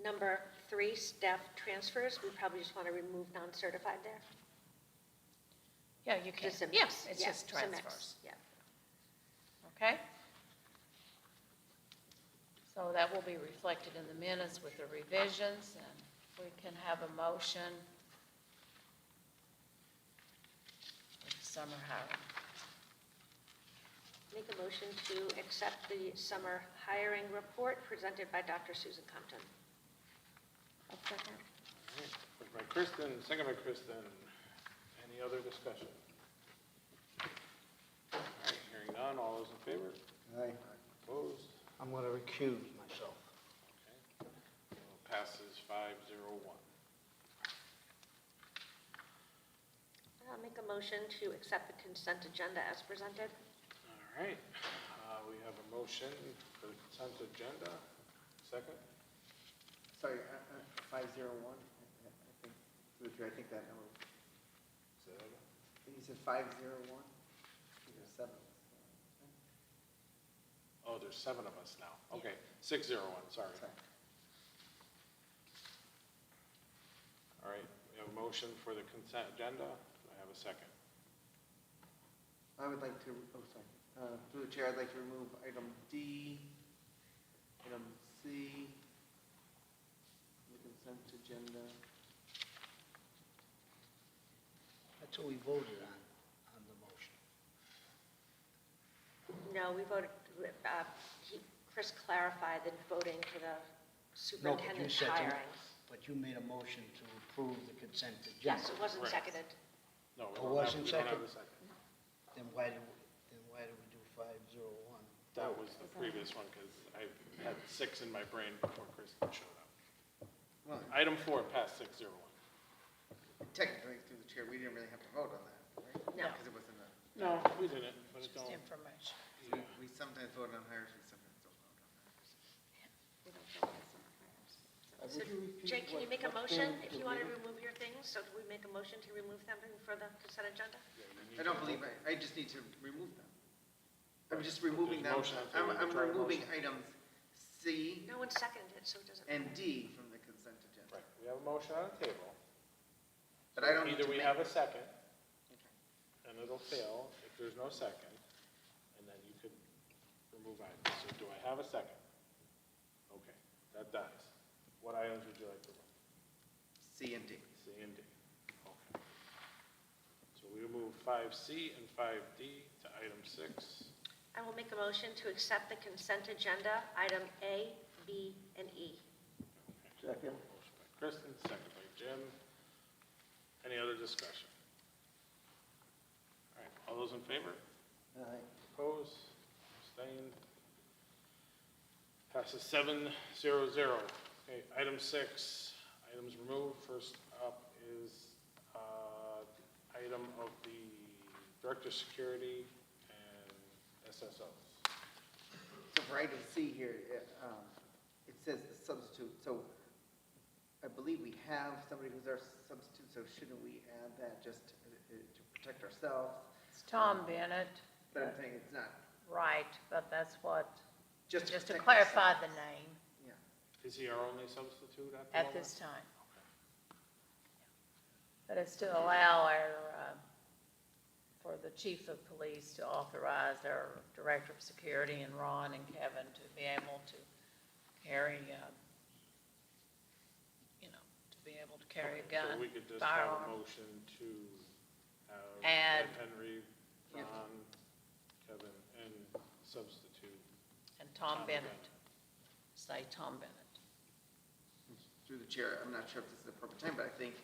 number 3, staff transfers. We probably just want to remove non-certified there. Yeah, you can, Just a yeah, mix. it's Yeah, just just a mix. transfers, Yeah. okay? So that will be reflected in the minutes with the revisions, and we can have a motion for the summer hiring. Make a motion to accept the summer hiring report presented by Dr. Susan Compton. A second. All right, first by Kristen, second by Kristen. Any other discussion? All right, hearing none, all those in favor? Aye. Opposed? I'm going to recuse myself. Okay. Passes 5-0-1. I'll make a motion to accept the consent agenda as presented. All right, we have a motion for the consent agenda. Second? Sorry, 501, I think, through the chair, I think that number, Say that again. I think you said 501? There's 7. Oh, there's 7 of us now. Okay, 6-0-1, sorry. Sorry. All right, we have a motion for the consent agenda. Do I have a second? I would like to, through the chair, I'd like to remove item D, item C, the consent agenda. That's what we voted on the motion. No, we voted, Chris clarified that voting for the superintendent said to- hiring. But you made a motion to approve the consent agenda. Yes, it wasn't Right. seconded. No, we Oh, don't have, wasn't we don't have second? a second. Then why did we do 501? That was the previous one, because I had 6 in my brain before Kristen showed up. Well, Item 4 passed 6-0-1. technically, through the chair, we didn't really have to vote on that, right? No. Because it wasn't a, No, we didn't, but it's Just all. information. we sometimes vote on hires, we sometimes don't vote on hires. We don't vote on summer hires. So, Jake, can you make a motion if you want to remove your things? So do we make a motion to remove them for the consent agenda? I don't believe, I just need to remove them. I'm just removing them, There's a motion on the table. I'm Try a removing motion. items C No one seconded it, so it doesn't. and D from the consent agenda. Right, we have a motion on the table. But I don't need Either to we make. have a second, Okay. and it'll fail if there's no second, and then you remove items. So do I have a second? Okay, that dies. What items would you like to remove? C and D. C and D. Okay. So we will move 5C and 5D to item 6. I will make a motion to accept the consent agenda, item A, B, and E. Second. Motion by Kristen, second by Jim. Any other discussion? All right, all those in favor? Aye. Opposed? Abstained? Passes 7-0-0. Okay, item 6, items removed. First up is item of the Director of Security and SSOs. So for item C here, it says the substitute, so I believe we have somebody who's our substitute, so shouldn't we add that just to protect ourselves? It's Tom Bennett, But I'm saying it's not, right, but that's what, just just to protect clarify the ourselves. name Yeah. Is he our only substitute at the at moment? this time. But it's to allow for the chief of police to authorize our director of security and Ron and Kevin to be able to carry, carry a gun, So we could just have a firearm. motion to have Add- Henry, Yeah. Ron, Kevin, and substitute. And Tom Tom Bennett. Bennett. Say Tom Bennett. Through the chair, I'm not sure if this is the appropriate time, but I think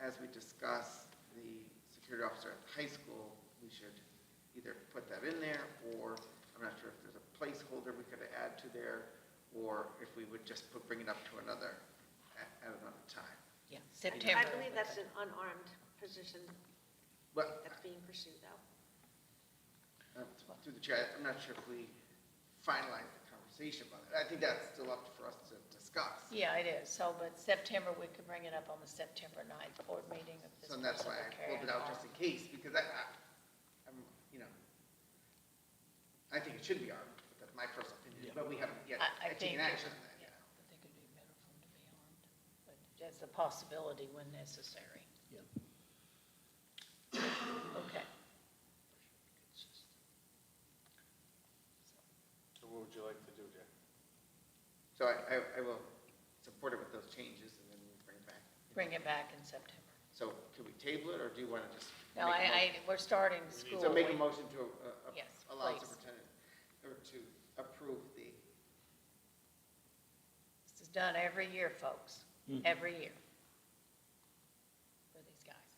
as we discuss the security officer at the high school, we should either put that in there, or I'm not sure if there's a placeholder we could add to there, or if we would just bring it up to another, at another time. Yeah, September. I believe that's an unarmed position But that's being pursued, though. through the chair, I'm not sure if we finalize the conversation about it. I think that's still up for us to discuss. Yeah, it is. So, but September, we could bring it up on the September 9th board meeting if this So that's person why will I carry pulled it it out on. just in case, because I'm, I think it should be armed, but that's my personal opinion, but we haven't yet I think taken it action would- on that yeah, yet. I think it'd be better for them to be armed, but that's a possibility when necessary. Okay. So what would you like to do, Jay? So I will support it with those changes, and then we'll bring it back. Bring it back in September. So can we table it, or do you want to just? No, make a motion? we're starting need school. So make a We- motion to Yes, allow please. superintendent, or to approve the, This is done every year, folks, every year. For these guys.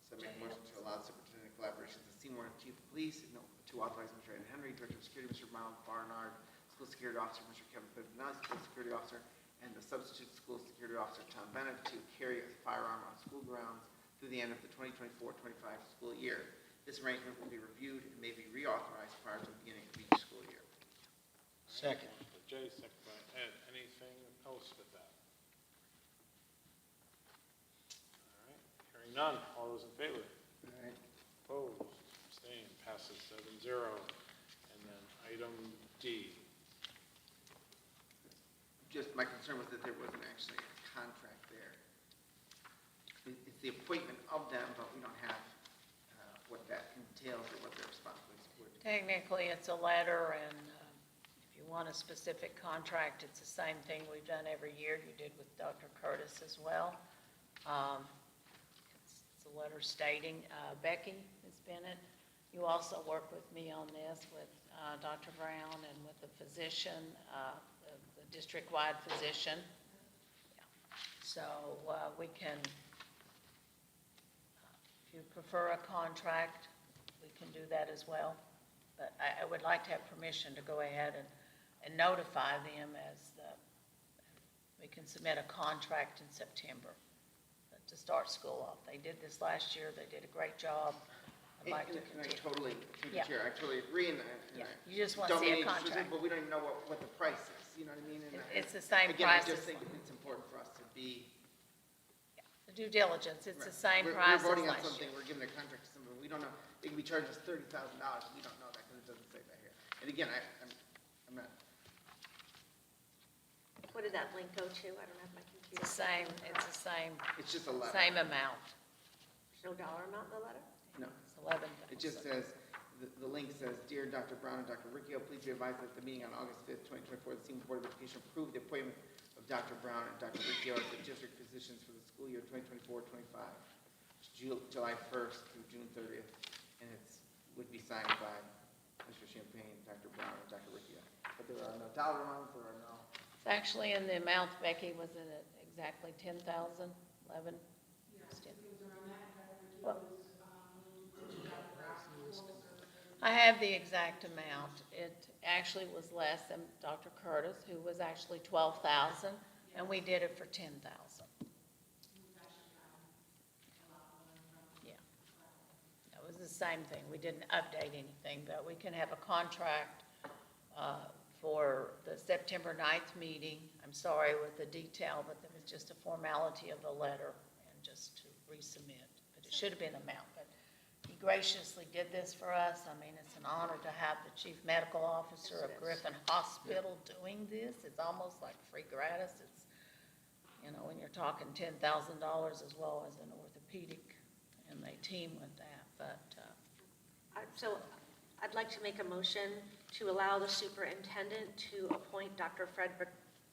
so make a motion to allow superintendent collaboration with the Seymour Chief of Police, to authorize Mr. Ed Henry, Director of Security, Mr. Miles Barnard, School Security Officer, Mr. Kevin Benaz, School Security Officer, and the substitute School Security Officer, Tom Bennett, to carry a firearm on school grounds through the end of the 2024-25 school year. This arrangement will be reviewed and may be reauthorized prior to the beginning of each school year. Second. Motion by Jay, second by Ed. Anything else with that? All right, hearing none. All those in favor? Opposed, abstained, passes 7-0. And then item D. Just, my concern was that there wasn't actually a contract there. It's the appointment of them, but we don't have what that entails or what their responsibilities would be. Technically, it's a letter, and if you want a specific contract, it's the same thing we've done every year. You did with Dr. Curtis as well. It's a letter stating, Becky, Ms. Bennett, you also work with me on this with Dr. Brown and with the physician, the district-wide physician. Yeah. So we can, if you prefer a contract, we can do that as well. But I would like to have permission to go ahead and notify them we can submit a contract in September to start school off. They did this last year. They did a great job. I'd like to And I continue. totally, through the Yeah. chair, I totally agree, and Yeah, I you just want to don't see mean a to disrespect, contract. but we don't even know what the price is, you know what I mean? And It's the same Again, I price just as- think it's important for us to be. The due diligence, it's the Right. same We're- price as We're voting on last something, year. we're giving a contract to somebody, we don't know, they can be charged us $30,000, we don't know that, because it doesn't say that here. And again, I'm not, What did that link go to? I don't have my It's computer. the same, it's the same, it's just a letter. same amount. There's no dollar amount in the letter? No, It's 11,000. it just says The link says, "Dear Dr. Brown and Dr. Riccio, please be advised that at the meeting on August 5th, 2024, the Seymour Board of Education approved the appointment of Dr. Brown and Dr. Riccio as the district physicians for the school year 2024-25, July 1st through June 30th, and would be signed by Mr. Champagne, Dr. Brown, and Dr. Riccio. But there are no dollar amounts, there are no. It's actually in the amount, Becky, was it exactly 10,000, 11? Yes, it was around that. I have the exact amount. It actually was less than Dr. Curtis, who was actually 12,000, and we did it for 10,000. Yeah. That was the same thing. We didn't update anything, but we can have a contract for the September 9th meeting. I'm sorry with the detail, but there was just a formality of the letter and just to resubmit. But it should have been amount, but he graciously did this for us. I mean, it's an honor to have the chief medical officer of Griffin Hospital doing this. It's almost like free gratis. It's, you know, when you're talking $10,000 as well as an orthopedic, and they team with that, but, So I'd like to make a motion to allow the superintendent to appoint Dr.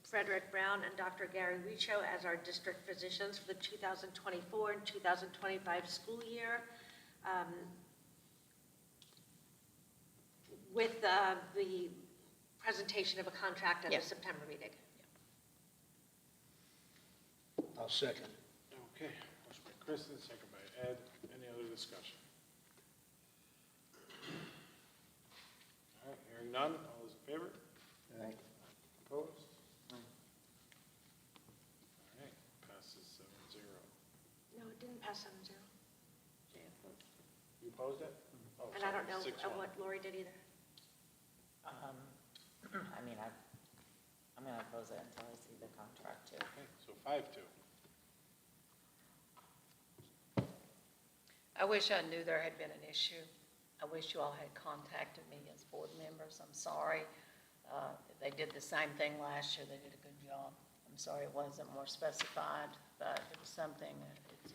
Frederick Brown and Dr. Gary Riccio as our district physicians for the 2024 and 2025 school year, with the presentation of a contract at the Yes. September meeting. I'll second. Okay, motion by Kristen, second by Ed. Any other discussion? All right, hearing none, all those in favor? Right. Opposed? All right, passes 7-0. No, it didn't pass 7-0. You opposed it? Oh, And I don't know 6-1. what Lori did either. I mean, I'm gonna oppose it until I see the contract too. Okay, so 5-2. I wish I knew there had been an issue. I wish you all had contacted me as board members. I'm sorry. They did the same thing last year. They did a good job. I'm sorry it wasn't more specified, but it was something,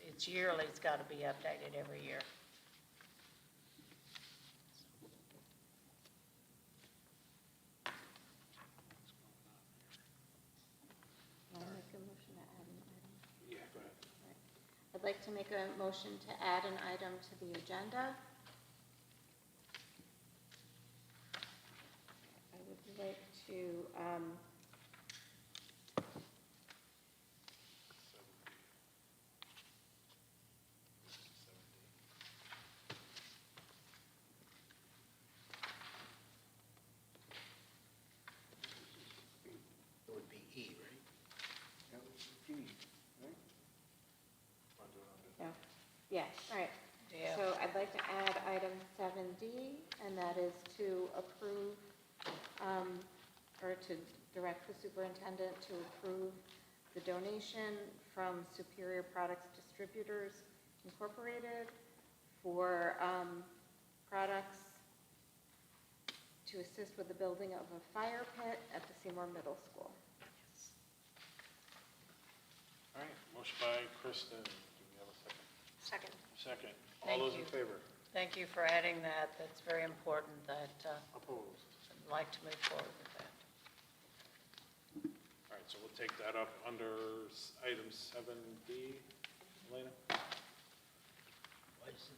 it's yearly. It's got to be updated every year. Can I make a motion to add an item? Yeah, go ahead. I'd like to make a motion to add an item to the agenda. I would like to, It would be E, right? That was G, right? no, yeah, all right. Yeah. So I'd like to add item 7D, and that is to approve, or to direct the superintendent to approve the donation from Superior Products Distributors Incorporated for products to assist with the building of a fire pit at the Seymour Middle School. All right, motion by Kristen. Do we have a second? Second. Second. Thank All those you. in favor? Thank you for adding that. That's very important that Opposed? I'd like to move forward with that. All right, so we'll take that up under item 7D. Elena? Why is it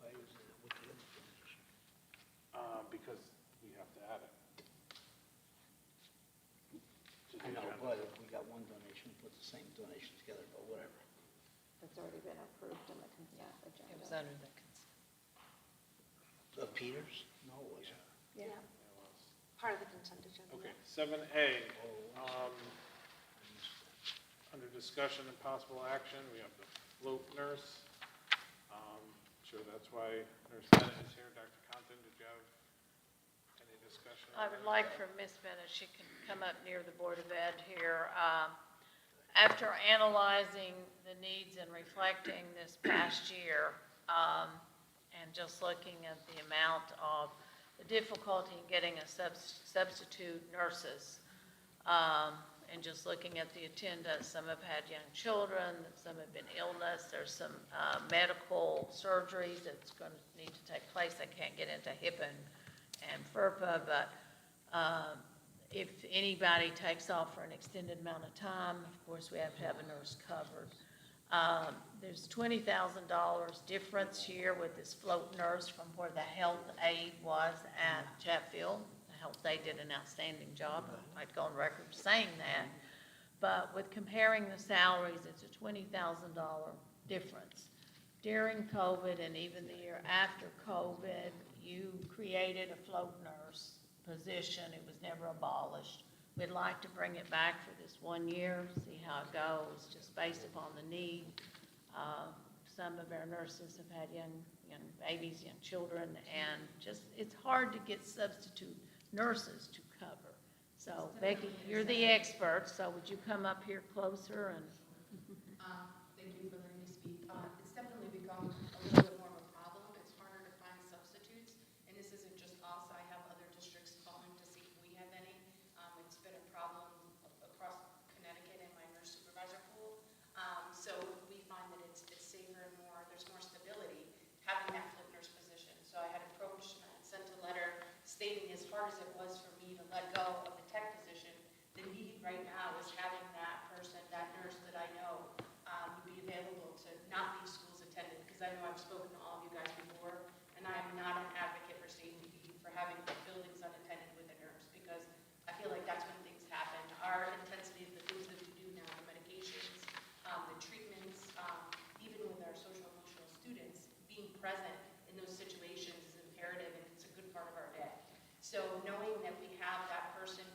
with the other donation? Because we have to add it. To the I know, agenda. but if we got one donation, put the same donation together, but whatever. That's already been approved in the consent agenda. It was under the consent. Peters? No, it wasn't. Yeah. It was. Part of the consent agenda. Okay, 7A, Oh, under discussion and possible action, we have the float nurse. Sure, that's why Nurse Bennett is here. Dr. Compton, did you have any discussion? I would like for Ms. Bennett, she can come up near the Board of Ed here. After analyzing the needs and reflecting this past year, and just looking at the amount of the difficulty in getting a substitute nurses, and just looking at the attendance, some have had young children, some have been illness, there's some medical surgeries that's going to need to take place. I can't get into HIPAA and FERPA, but if anybody takes off for an extended amount of time, of course, we have to have a nurse covered. There's $20,000 difference here with this float nurse from where the health aide was at Chatfield. The health aide did an outstanding job. I'd go on record saying that. But with comparing the salaries, it's a $20,000 difference. During COVID and even the year after COVID, you created a float nurse position. It was never abolished. We'd like to bring it back for this 1 year, see how it goes, just based upon the need. Some of our nurses have had young babies, young children, and just, it's hard to get substitute nurses to cover. So Becky, you're the expert, so would you come up here closer and? Thank you for letting me speak. It's definitely become a little bit more of a problem. It's harder to find substitutes, and this isn't just us. I have other districts calling to see if we have any. It's been a problem across Connecticut in my nurse supervisor pool. So we find that it's safer and there's more stability having that float nurse position. So I had approached and I had sent a letter stating, as hard as it was for me to let go of the tech position, the need right now is having that person, that nurse that I know would be available to not leave schools attended, because I know I've spoken to all of you guys before, and I am not an advocate for having buildings unattended with a nurse, because I feel like that's when things happen. Our intensity of the things that we do now, the medications, the treatments, even with our social emotional students, being present in those situations is imperative, and it's a good part of our day. So knowing that we have that person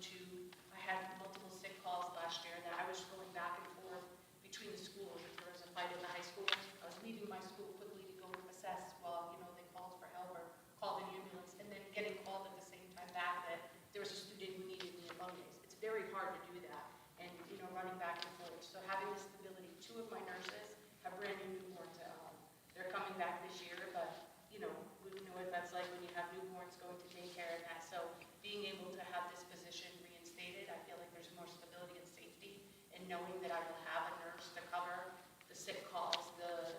I had multiple sick calls last year that I was going back and forth between the schools. If there was a fight at the high school, I was leaving my school quickly to go assess while, they called for help or called an ambulance, and then getting called at the same time back that there was a student who needed me in Mondays. It's very hard to do that, and, running back and forth. So having the stability, 2 of my nurses have brand new newborns at home. They're coming back this year, but, we know what that's like when you have newborns going to daycare and that. So being able to have this position reinstated, I feel like there's more stability and safety in knowing that I will have a nurse to cover the sick calls, the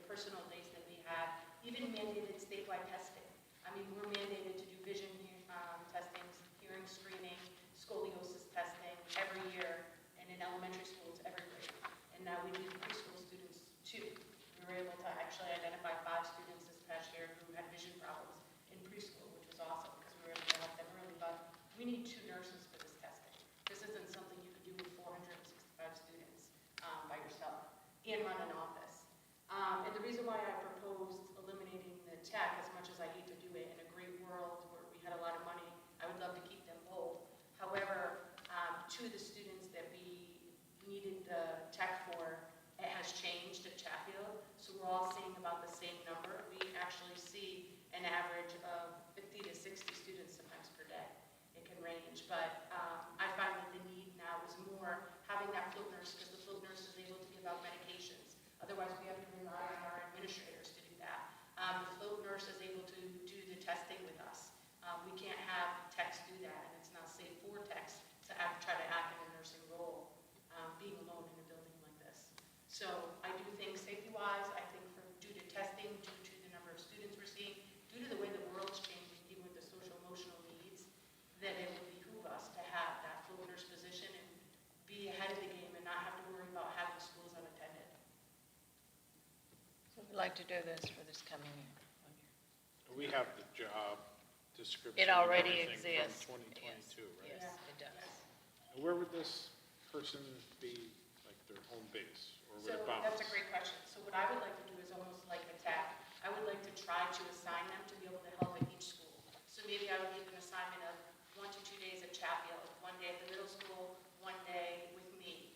personal days that we have, even mandated statewide testing. I mean, we're mandated to do vision testing, hearing screening, scoliosis testing every year, and in elementary schools every grade. And now we do preschool students too. We were able to actually identify 5 students this past year who had vision problems in preschool, which was awesome because we were able to help them early. But we need 2 nurses for this testing. This isn't something you could do with 465 students by yourself and run an office. And the reason why I proposed eliminating the tech, as much as I hate to do it, in a great world where we had a lot of money, I would love to keep them both. However, 2 of the students that we needed the tech for, it has changed at Chatfield, so we're all seeing about the same number. We actually see an average of 50 to 60 students sometimes per day. It can range, but I find that the need now is more having that float nurse, because the float nurse is able to give out medications. Otherwise, we have to rely on our administrators to do that. The float nurse is able to do the testing with us. We can't have techs do that, and it's not safe for techs to try to act in a nursing role, being alone in a building like this. So I do think safety-wise, I think due to testing, due to the number of students we're seeing, due to the way the world's changing, even with the social emotional needs, that it would behoove us to have that float nurse position and be ahead of the game and not have to worry about having schools unattended. So we'd like to do this for this coming year. We have the job description. It and already everything exists. From 2022, right? Yes, it does. And where would this person be, like their home base, or would So it bounce? that's a great question. So what I would like to do is almost like a tech. I would like to try to assign them to be able to help at each school. So maybe I would give an assignment of 1 to 2 days at Chatfield, 1 day at the middle school, 1 day with me.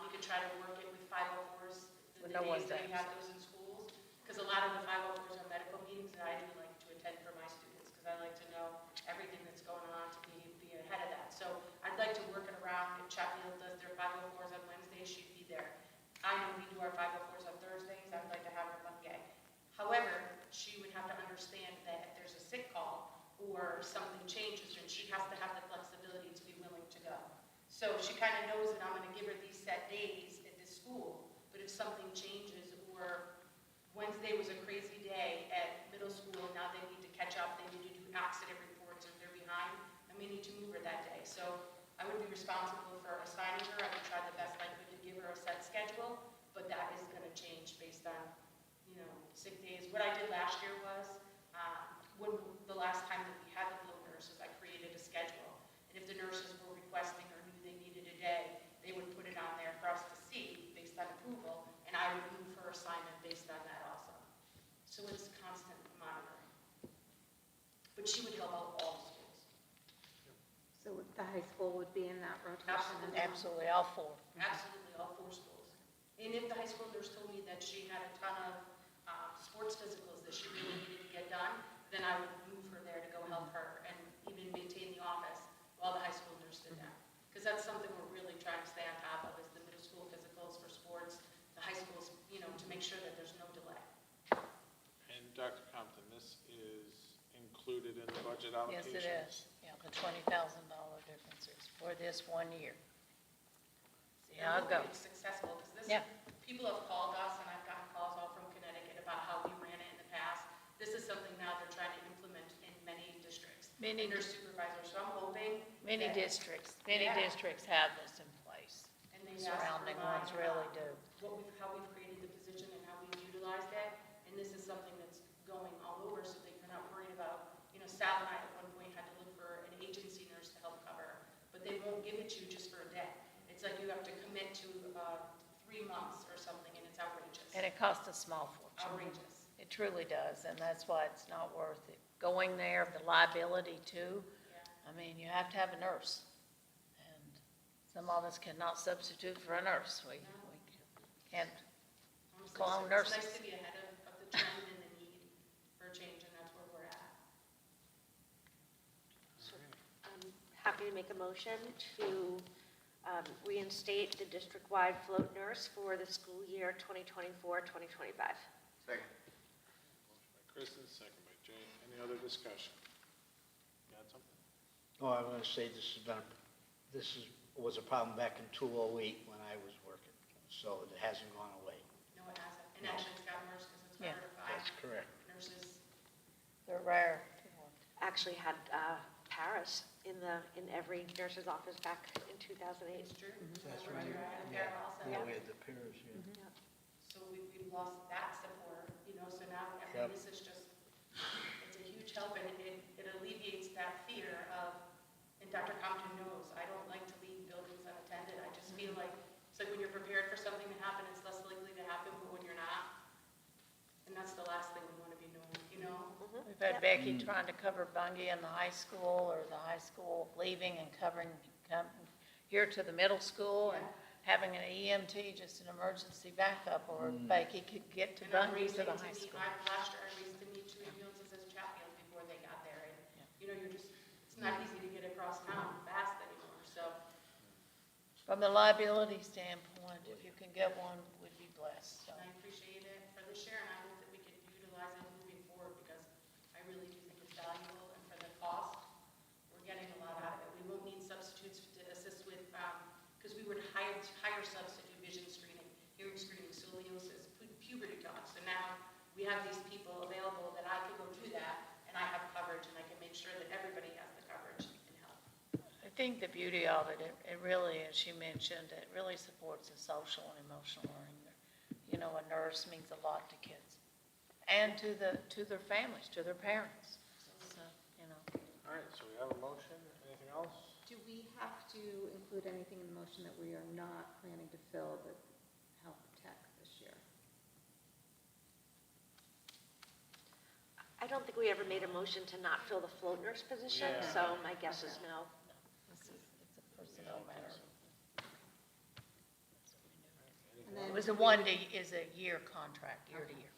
We could try to work it with 504s, the No days one that we does. have those in schools. Because a lot of the 504s are medical meetings that I do like to attend for my students, because I like to know everything that's going on to be ahead of that. So I'd like to work it around. If Chatfield does their 504s on Wednesdays, she'd be there. I know we do our 504s on Thursdays. I'd like to have her Monday. However, she would have to understand that if there's a sick call or something changes, then she has to have the flexibility to be willing to go. So she kind of knows that I'm going to give her these set days at this school, but if something changes, or Wednesday was a crazy day at middle school, and now they need to catch up, they need to do accident reports, or they're behind, I may need to move her that day. So I would be responsible for assigning her, I would try the best I could to give her a set schedule, but that is going to change based on, you know, sick days. What I did last year was, when the last time that we had the float nurses, I created a schedule. And if the nurses were requesting or knew they needed a day, they would put it on there for us to see based on approval, and I would move her assignment based on that also. So it's constant monitoring. But she would help out all the schools. So the high school would be in that rotation? Absolutely, all four. Absolutely, all four schools. And if the high school nurse told me that she had a ton of sports physicals that she really needed to get done, then I would move her there to go help her and even maintain the office while the high school nurse did that. Because that's something we're really trying to stay on top of, is the middle school physicals for sports, the high schools, you know, to make sure that there's no delay. And Dr. Compton, this is included in the budget Yes, allocations? it is. Yeah, the $20,000 differences for this 1 year. See how it And hopefully goes. it's successful, because this, Yeah. people have called us, and I've gotten calls all from Connecticut about how we ran it in the past. This is something now they're trying to implement in many districts. Many And their supervisors, so I'm hoping. Many that- districts Yeah. have this in place. And they Surrounding ones really do. How we've created the position and how we've utilized it, and this is something that's going all over, so that you're not worried about, you know, Sal and I at one point had to look for an agency nurse to help cover, but they won't give it to you just for a day. It's like you have to commit to 3 months or something, and it's outrageous. And it costs a small fortune. Outrageous. It truly does, and that's why it's not worth it. Going there, the liability too. Yeah. I mean, you have to have a nurse. And some of us cannot substitute for a nurse. We can't. Honestly, Call it's nurses. nice to be ahead of the trend and the need for a change, and that's where we're at. I'm happy to make a motion to reinstate the district-wide float nurse for the school year 2024-2025. Second. Motion by Kristen, second by Jane. Any other discussion? Got something? Oh, I want to say was a problem back in 208 when I was working, so it hasn't gone away. No, it hasn't. And actually, it's gotten worse because it's Yeah. harder to find That's correct. nurses. They're rare. Actually had Paris in every nurse's office back in 2008. It's true. That's We're right. at Yeah, there also. yeah, we had the peers, yeah. So we've lost that support, you know, so now, I Yep. mean, this is just, it's a huge help, and it alleviates that fear of, and Dr. Compton knows, I don't like to leave buildings unattended. I just feel like, it's like when you're prepared for something to happen, it's less likely to happen, but when you're not, and that's the last thing we want to be doing, you know? We've had Becky trying to cover Bungie in the high school, or the high school leaving and covering, come here to the middle school, and having an EMT, just an emergency backup, or Becky could get to And I'm Bungie to the raising high to meet, school. last year I raised to meet 2 ambulances as Chatfield before they got there, and, you know, it's not easy to get across town fast anymore, so. From the liability standpoint, if you can get one, we'd be blessed, so. And I appreciate it for this year, and I hope that we can utilize it moving forward, because I really do think it's valuable, and for the cost, we're getting a lot out of it. We won't need substitutes to assist with, because we would hire subs to do vision screening, hearing screening, scoliosis, puberty talks, so now we have these people available that I can go do that, and I have coverage, and I can make sure that everybody has the coverage and help. I think the beauty of it, it really, as she mentioned, it really supports the social and emotional learning. You know, a nurse means a lot to kids and to their families, to their parents. So, you know. All right, so we have a motion. Anything else? Do we have to include anything in the motion that we are not planning to fill the health tech this year? I don't think we ever made a motion to not fill the float nurse position, Yeah. so my guess is no. It's a personnel matter. And then It was a year contract, year to year.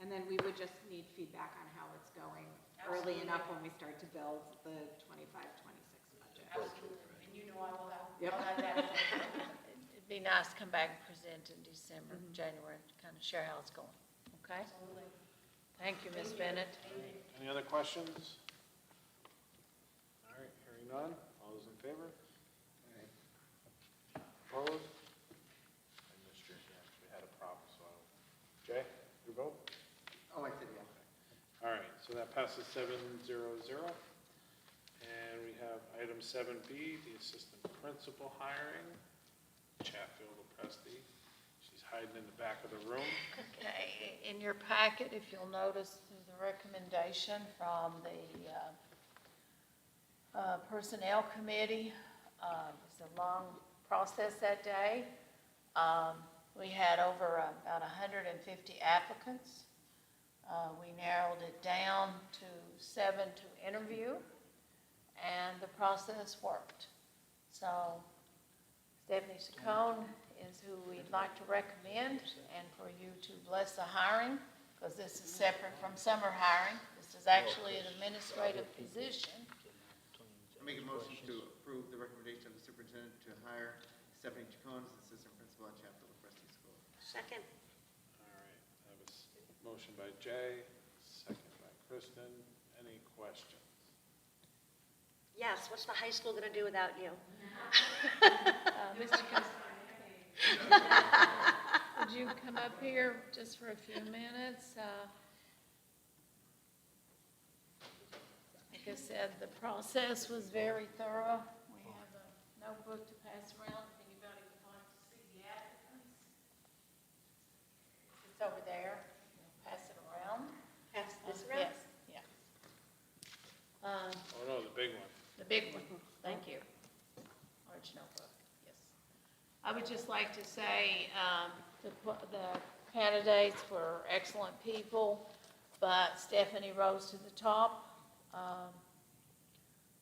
And then we would just need feedback on how it's going early enough when we start to build the 25-26 budget. Absolutely, and you know I will have, Yep. I'll have that. It'd be nice to come back and present in December, January, to kind of share how it's going, okay? Absolutely. Thank you, Ms. Bennett. Any other questions? All right, hearing none. All those in favor? Opposed? I missed your hand, we had a problem, so. Jay, your vote? Oh, I said yes. All right, so that passes 7-0-0. And we have item 7B, the assistant principal hiring, Chatfield Lepresti. She's hiding in the back of the room. Okay, in your packet, if you'll notice, there's a recommendation from the Personnel Committee. It was a long process that day. We had over about 150 applicants. We narrowed it down to 7 to interview, and the process worked. So Stephanie Saccone is who we'd like to recommend, and for you to bless the hiring, because this is separate from summer hiring. This is actually an administrative position. I make a motion to approve the recommendation of the superintendent to hire Stephanie Chacon as assistant principal at Chapel Lepresti School. Second. All right, that was motion by Jay, second by Kristen. Any questions? Yes, what's the high school going to do without you? Mr. Would you come up here just for a few minutes? Like I said, the process was very thorough. We have a notebook to pass around if anybody would like to see the applicants. It's over there. We'll pass it around. Pass this around? Yes, yeah. Oh, no, the big one. The big one, thank you. Large notebook, yes. I would just like to say, the candidates were excellent people, but Stephanie rose to the top.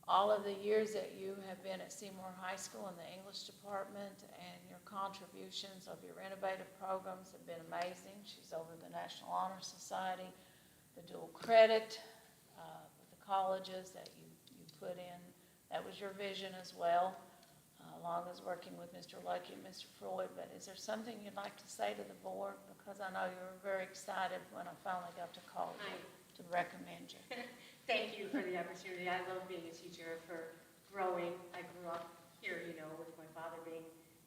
All of the years that you have been at Seymour High School in the English department and your contributions of your innovative programs have been amazing. She's over the National Honor Society, the dual credit, with the colleges that you put in. That was your vision as well, along as working with Mr. Lucky and Mr. Freud. But is there something you'd like to say to the board? Because I know you were very excited when I finally got to call you to recommend you. Thank you for the opportunity. I love being a teacher, for growing. I grew up here, you know, with my father being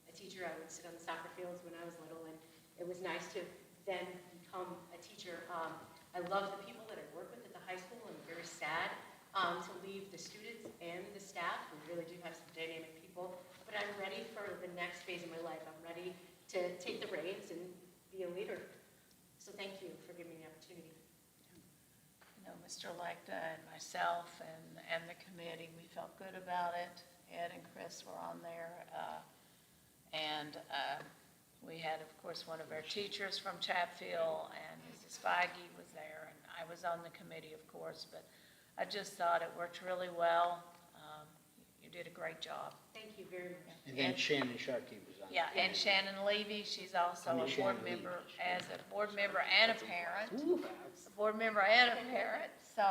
a teacher. I would sit on the soccer fields when I was little, and it was nice to then become a teacher. I love the people that I work with at the high school. I'm very sad to leave the students and the staff. We really do have some dynamic people, but I'm ready for the next phase of my life. I'm ready to take the reins and be a leader. So thank you for giving me the opportunity. You know, Mr. Lecta and myself and the committee, we felt good about it. Ed and Chris were on there. We had, of course, one of our teachers from Chatfield, and Mrs. Feige was there, and I was on the committee, of course, but I just thought it worked really well. You did a great job. Thank you very much. And then Shannon Sharkey was on. Yeah, and Shannon Levy, she's also a board member, as a board member and a parent. A board member and a parent. So,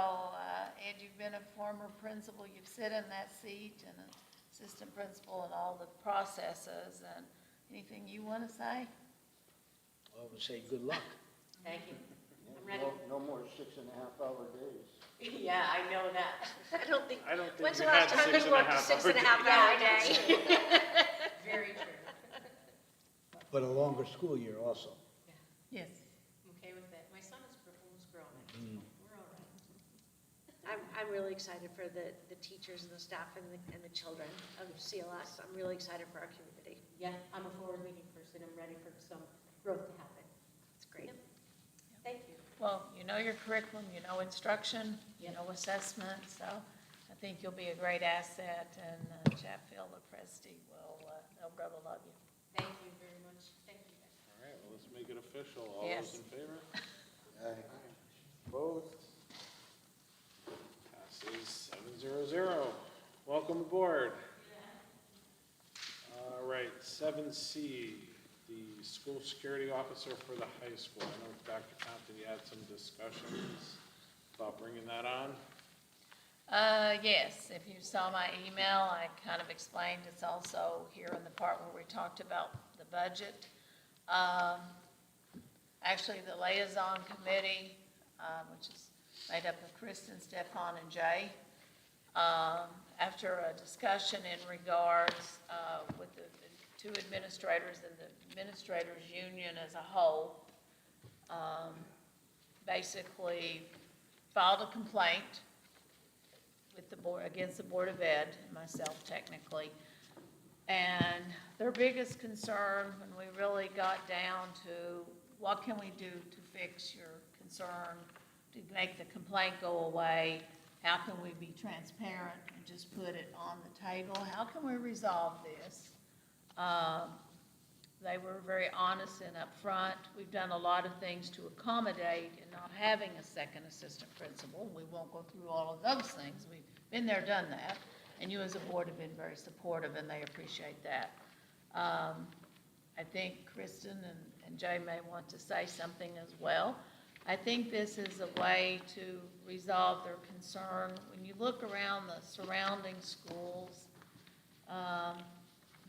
Ed, you've been a former principal, you've sit in that seat, and an assistant principal and all the processes, and anything you want to say? I would say good luck. Thank you. I'm ready. No more 6.5-hour days. Yeah, I know that. I don't think, I don't think when's we the last had time you worked a 6.5 6.5-hour day? Very true. But a longer school year also. Yes. I'm okay with that. My son is almost grown. We're all right. I'm really excited for the teachers and the staff and the children of CLS. I'm really excited for our community. Yeah, I'm a forward-leaning person. I'm ready for some growth to happen. It's great. Thank you. Well, you know your curriculum, you know instruction, you know assessment, so I think you'll be a great asset, and Chatfield Lepresti they'll grow to love you. Thank you very much. Thank you, guys. All right, well, let's make it official. All Yes. those in favor? Opposed? Passes 7-0-0. Welcome aboard. All right, 7C, the school security officer for the high school. I know Dr. Compton, you had some discussions about bringing that on. Yes, if you saw my email, I kind of explained, it's also here in the part where we talked about the budget. Actually, the liaison committee, which is made up of Kristen, Stefan, and Jay, after a discussion in regards with the two administrators and the administrators union as a whole, basically filed a complaint with the board, against the Board of Ed, and myself technically. And their biggest concern, when we really got down to what can we do to fix your concern, to make the complaint go away, how can we be transparent and just put it on the table, how can we resolve this? They were very honest and upfront. We've done a lot of things to accommodate in not having a second assistant principal. We won't go through all of those things. We've been there, done that. And you as a board have been very supportive, and they appreciate that. I think Kristen and Jay may want to say something as well. I think this is a way to resolve their concern. When you look around the surrounding schools,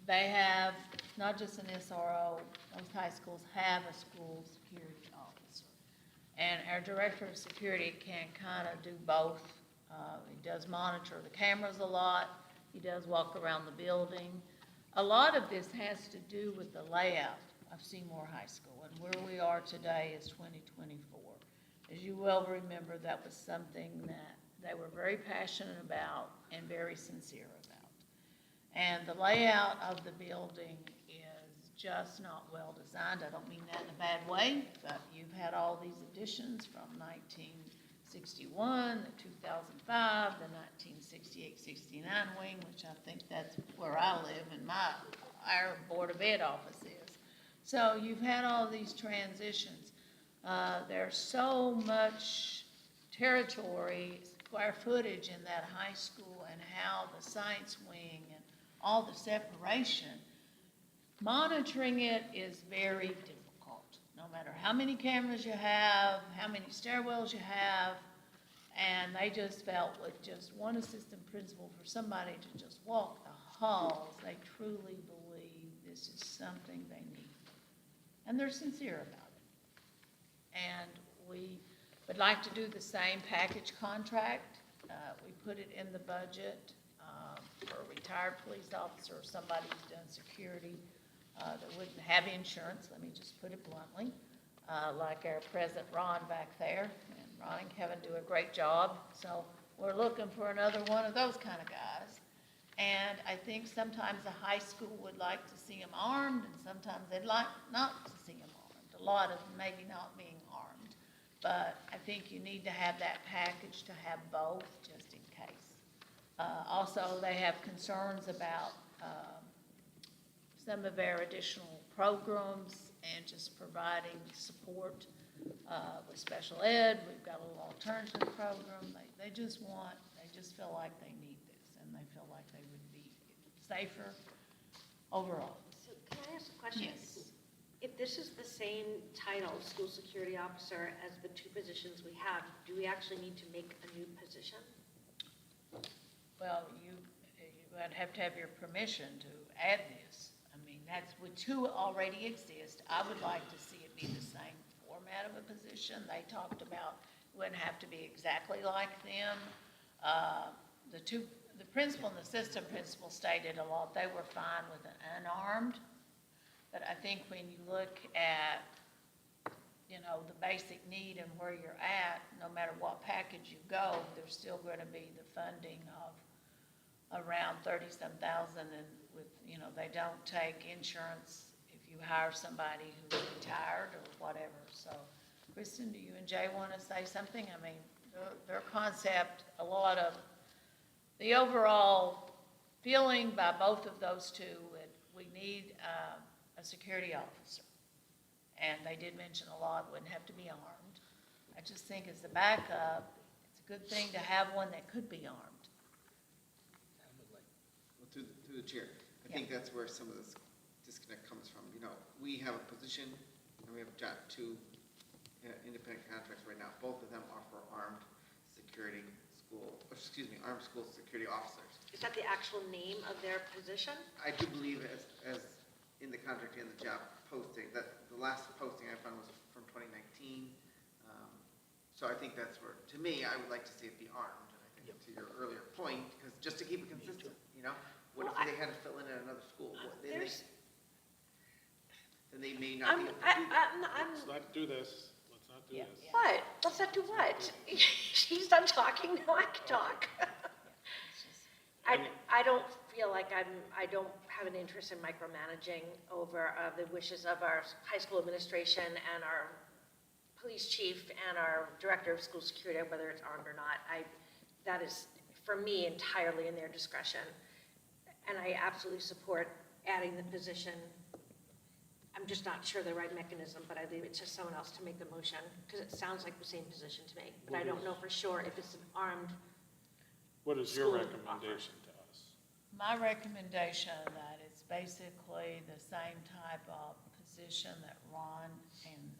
they have not just an SRO, most high schools have a school security officer. And our director of security can kind of do both. He does monitor the cameras a lot. He does walk around the building. A lot of this has to do with the layout of Seymour High School, and where we are today is 2024. As you well remember, that was something that they were very passionate about and very sincere about. And the layout of the building is just not well designed. I don't mean that in a bad way, but you've had all these additions from 1961, the 2005, the 1968-69 wing, which I think that's where I live and our Board of Ed office is. So you've had all these transitions. There's so much territory, square footage in that high school, and how the science wing and all the separation. Monitoring it is very difficult, no matter how many cameras you have, how many stairwells you have, and they just felt with just one assistant principal for somebody to just walk the halls, they truly believe this is something they need. And they're sincere about it. And we would like to do the same package contract. We put it in the budget for a retired police officer or somebody who's done security that wouldn't have insurance, let me just put it bluntly, like our President Ron back there. And Ron and Kevin do a great job. So we're looking for another one of those kind of guys. And I think sometimes the high school would like to see them armed, and sometimes they'd like not to see them armed. A lot of them maybe not being armed. But I think you need to have that package to have both, just in case. Also, they have concerns about some of our additional programs and just providing support with special ed. We've got a little alternative program. They just feel like they need this, and they feel like they would be safer overall. So can I ask a question? Yes. If this is the same title, school security officer, as the two positions we have, do we actually need to make a new position? Well, you would have to have your permission to add this. I mean, that's with two already exist. I would like to see it be the same format of a position. They talked about it wouldn't have to be exactly like them. The principal and the assistant principal stated a lot. They were fine with an unarmed, but I think when you look at, the basic need and where you're at, no matter what package you go, there's still going to be the funding of around 30-some thousand, and with, they don't take insurance if you hire somebody who's retired or whatever. So, Kristen, do you and Jay want to say something? I mean, their concept, a lot of the overall feeling by both of those two, we need a security officer. And they did mention a lot wouldn't have to be armed. I just think as a backup, it's a good thing to have one that could be armed. Well, through the chair, I think that's where some of this disconnect comes from. We have a position, and we have two independent contracts right now. Both of them are for armed school security officers. Is that the actual name of their position? I do believe as in the contract and the job posting, that the last posting I found was from 2019. So I think that's where, to me, I would like to see it be armed. And I think to your earlier point, because just to keep it consistent, what if they had to fill in at another school? then they may not be able to do that. Let's not do this. Let's not do Yeah, this. What? Let's not do what? She's done talking, now I can talk. I don't feel like I don't have an interest in micromanaging over the wishes of our high school administration and our police chief and our director of school security, whether it's armed or not. That is, for me, entirely in their discretion. And I absolutely support adding the position. I'm just not sure the right mechanism, but I leave it to someone else to make the motion, because it sounds like the same position to me. But I don't know for sure if it's an armed. What is your School recommendation to us? My recommendation that it's basically the same type of position that Ron and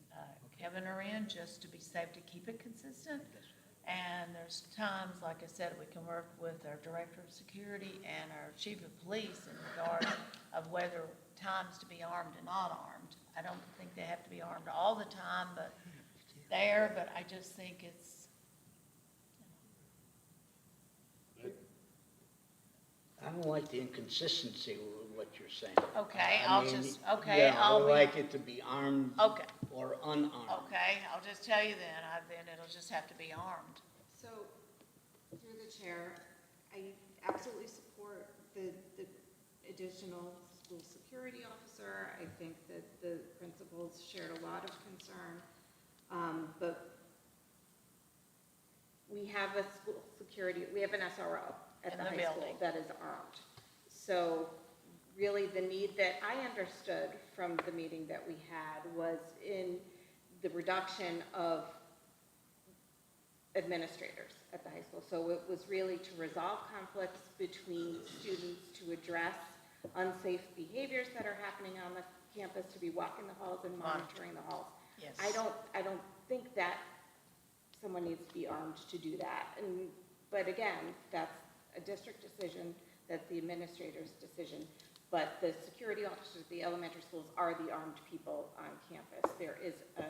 Kevin are in, just to be safe, to keep it consistent. And there's times, like I said, we can work with our director of security and our chief of police in regards of whether times to be armed and not armed. I don't think they have to be armed all the time, but I just think it's, I don't like the inconsistency with what you're saying. okay, I I'll mean, just, okay, yeah, I'll I be. like it to be armed Okay, or unarmed. okay, I'll just tell you then it'll just have to be armed. So, through the chair, I absolutely support the additional school security officer. I think that the principals shared a lot of concern. But we have a school security, we have an SRO at In the the high school building. that is armed. So really the need that I understood from the meeting that we had was in the reduction of administrators at the high school. So it was really to resolve conflicts between students, to address unsafe behaviors that are happening on the campus, to be walking the halls and monitoring the halls. Yes. I don't think that someone needs to be armed to do that. But again, that's a district decision, that's the administrator's decision. But the security officers, the elementary schools are the armed people on campus. There is a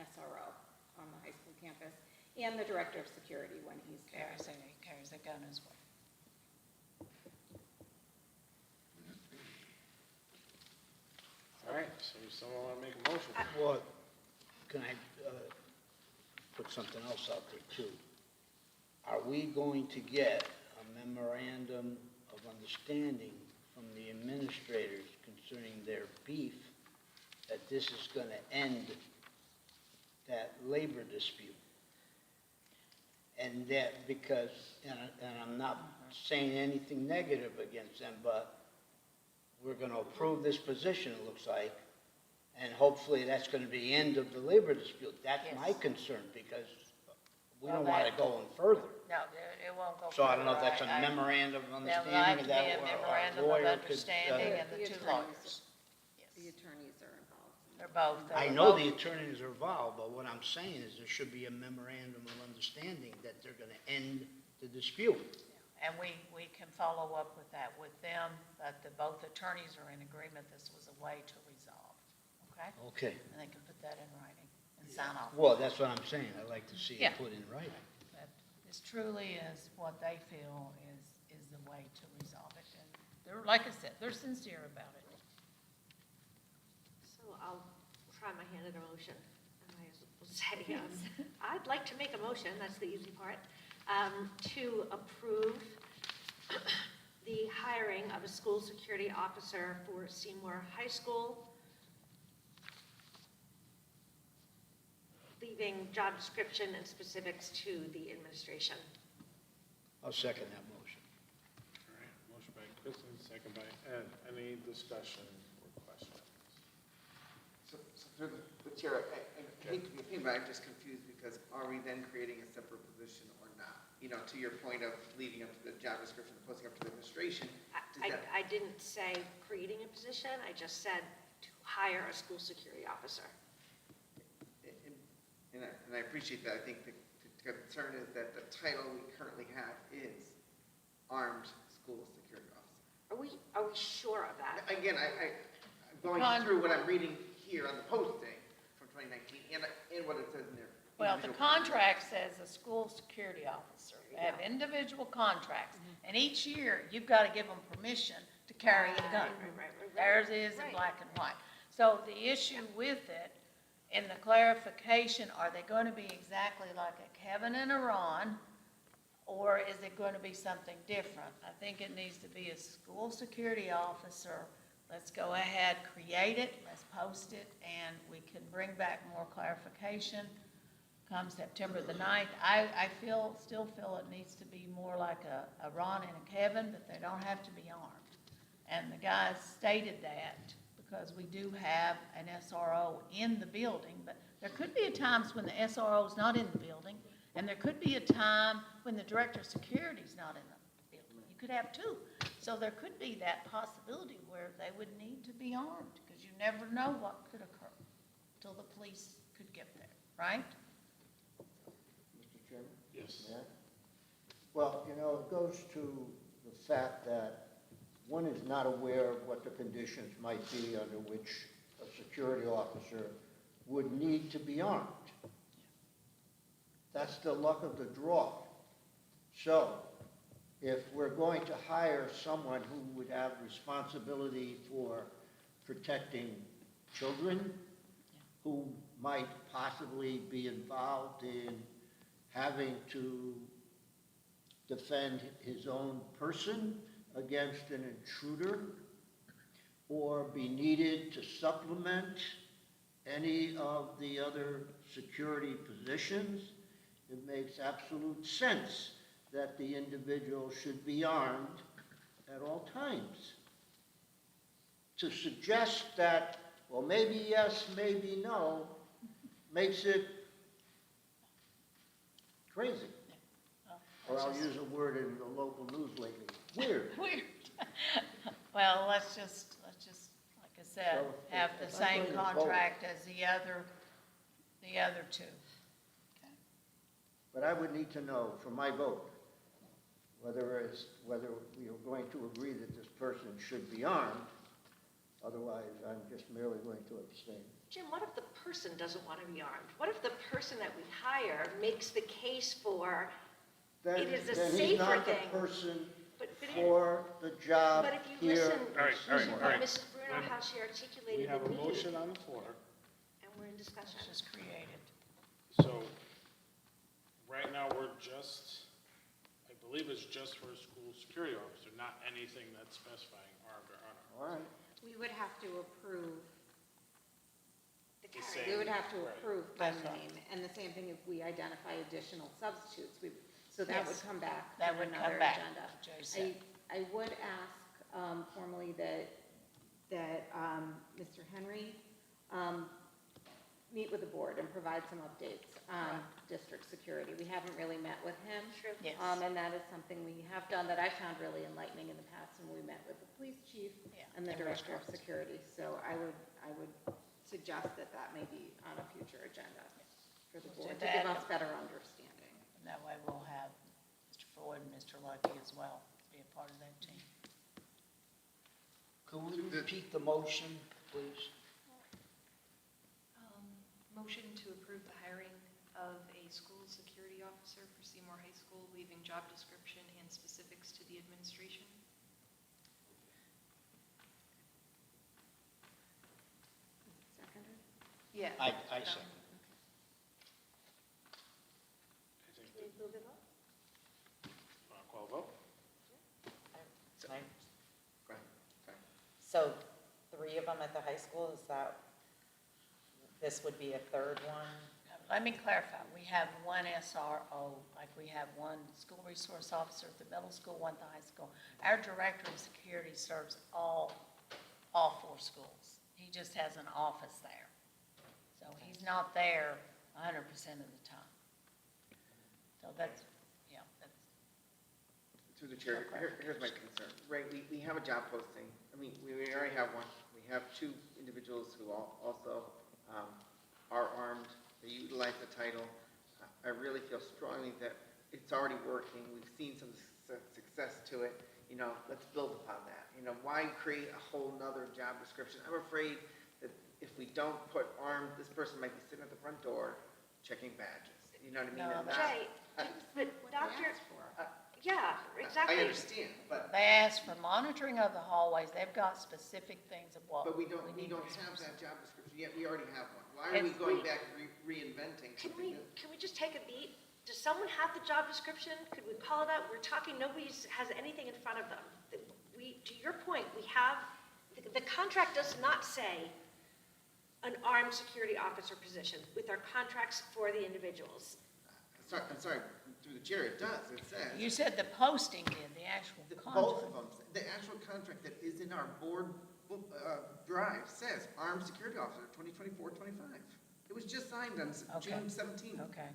SRO on the high school campus, and the director of security when he's there. Carries a gun as well. All right, so someone want to make a motion? Well, can I put something else out there too? Are we going to get a memorandum of understanding from the administrators concerning their beef that this is going to end that labor dispute? And that because, and I'm not saying anything negative against them, but we're going to approve this position, it looks like, and hopefully that's going to be the end of the labor dispute. That's my Yes. concern, because we Well, don't want that- to go any further. No, it won't go. So I don't know if that's a further. memorandum of There will have understanding, to is be that a what our memorandum of lawyer could... understanding and the The two attorneys. lawyers. The Yes, attorneys are involved. they're both. I they're know both- the attorneys are involved, but what I'm saying is there should be a memorandum of understanding that they're going to end the dispute. And we can follow up with that with them, but both attorneys are in agreement this was a way to resolve, okay? Okay. And they can put that in writing and sign off. Well, that's what I'm saying. I'd like to see Yeah. it put in writing. That this truly is what they feel is the way to resolve it. And they're, like I said, they're sincere about it. So I'll try my hand at a motion. And I will say, I'd like to make a motion, that's the easy part, to approve the hiring of a school security officer for Seymour High School, leaving job description and specifics to the administration. I'll second that motion. All right, motion by Kristen, second by Ed. Any discussion or questions? So through the chair, I hate to be a pain, but I'm just confused because are we then creating a separate position or not? You know, to your point of leaving up to the job description, posting up to the administration, does that? I didn't say creating a position, I just said to hire a school security officer. And I appreciate that. I think the concern is that the title we currently have is Armed School Security Officer. Are we sure of that? Again, I'm going through what I'm reading here on the posting from 2019 and what it says in there. Well, the contract says a school security officer. They have individual contracts, and each year, you've got to give them permission to carry a gun. Right. Theirs is in Right. black and white. So the issue with it, in the clarification, are they going to be exactly like a Kevin and a Ron, or is it going to be something different? I think it needs to be a school security officer. Let's go ahead, create it, let's post it, and we can bring back more clarification come September the 9th. Still feel it needs to be more like a Ron and a Kevin, but they don't have to be armed. And the guys stated that because we do have an SRO in the building, but there could be times when the SRO is not in the building, and there could be a time when the director of security is not in the building. You could have two. So there could be that possibility where they would need to be armed, because you never know what could occur till the police could get there, right? Mr. Chairman? Yes. Mayor? Well, you know, it goes to the fact that one is not aware of what the conditions might be under which a security officer would need to be armed. That's the luck of the draw. So, if we're going to hire someone who would have responsibility for protecting children, who might possibly be involved in having to defend his own person against an intruder, or be needed to supplement any of the other security positions, it makes absolute sense that the individual should be armed at all times. To suggest that, well, maybe yes, maybe no, makes it crazy. Or I'll use a word in the local news lately, weird. Weird. Well, let's just, like I said, So have the if I'm same going to vote- contract as the other two. But I would need to know for my vote, whether we are going to agree that this person should be armed. Otherwise, I'm just merely going to abstain. Jim, what if the person doesn't want to be armed? What if the person that we hire makes the case for, Then- It is a Then safer he's not thing. the person but it- for the job but if you here. listen All right, all right, to all right. Mrs. Bruno, how she We articulated have the a motion need, on the floor. and we're in discussion. Let's just create it. So, right now, I believe it's just for a school security officer, not anything that's specifying armed or unarmed. All right. We would have to approve, The The carry. same. we would have to Right. approve by That's right. name, and the same thing if we identify additional substitutes, so that would Yes. come back That to would come another back, agenda. Jay said. I would ask formally that Mr. Henry meet with the board and provide some updates on district security. We haven't really met with him. True. Yes. And that is something we have done that I found really enlightening in the past when we met with the police chief Yeah, and the it was director of great. security. So I would suggest that that may be on a future agenda for the We'll do board to give that. us better understanding. And that way we'll have Mr. Floyd and Mr. Lucky as well, be a part of that team. Could we repeat the motion, please? Motion to approve the hiring of a school security officer for Seymour High School, leaving job description and specifics to the administration. Seconder? Yeah. I second. I think Can we move it on? Want to call a vote? Right. Go ahead. Sorry. So 3 of them at the high school, is that, this would be a third one? Let me clarify, we have one SRO, like we have one school resource officer at the middle school, one at the high school. Our director of security serves all 4 schools. He just has an office there. So he's not there 100% of the time. So that's, that's, Through the chair, here's my concern. Right, we have a job posting. I mean, we already have one. We have 2 individuals who also are armed. They utilize the title. I really feel strongly that it's already working. We've seen some success to it. You know, let's build upon that. You know, why create a whole nother job description? I'm afraid that if we don't put armed, this person might be sitting at the front door checking badges. You know what I mean? No, And that- Jay, but What they Dr., asked for. Yeah, I exactly. understand, but, They ask for monitoring of the hallways, they've got specific things of what but we we don't need. have that job description yet, we already have one. Why are we It's- going back and reinventing Can something we, new? can we just take a beat? Does someone have the job description? Could we call it out? We're talking, nobody has anything in front of them. To your point, we have, the contract does not say an armed security officer position with our contracts for the individuals. I'm sorry, through the chair, it does, it says. You said the posting did, the actual Both contract. of them, the actual contract that is in our board drive says armed security officer, 2024-25. It was just signed on Okay. June 17th. Okay.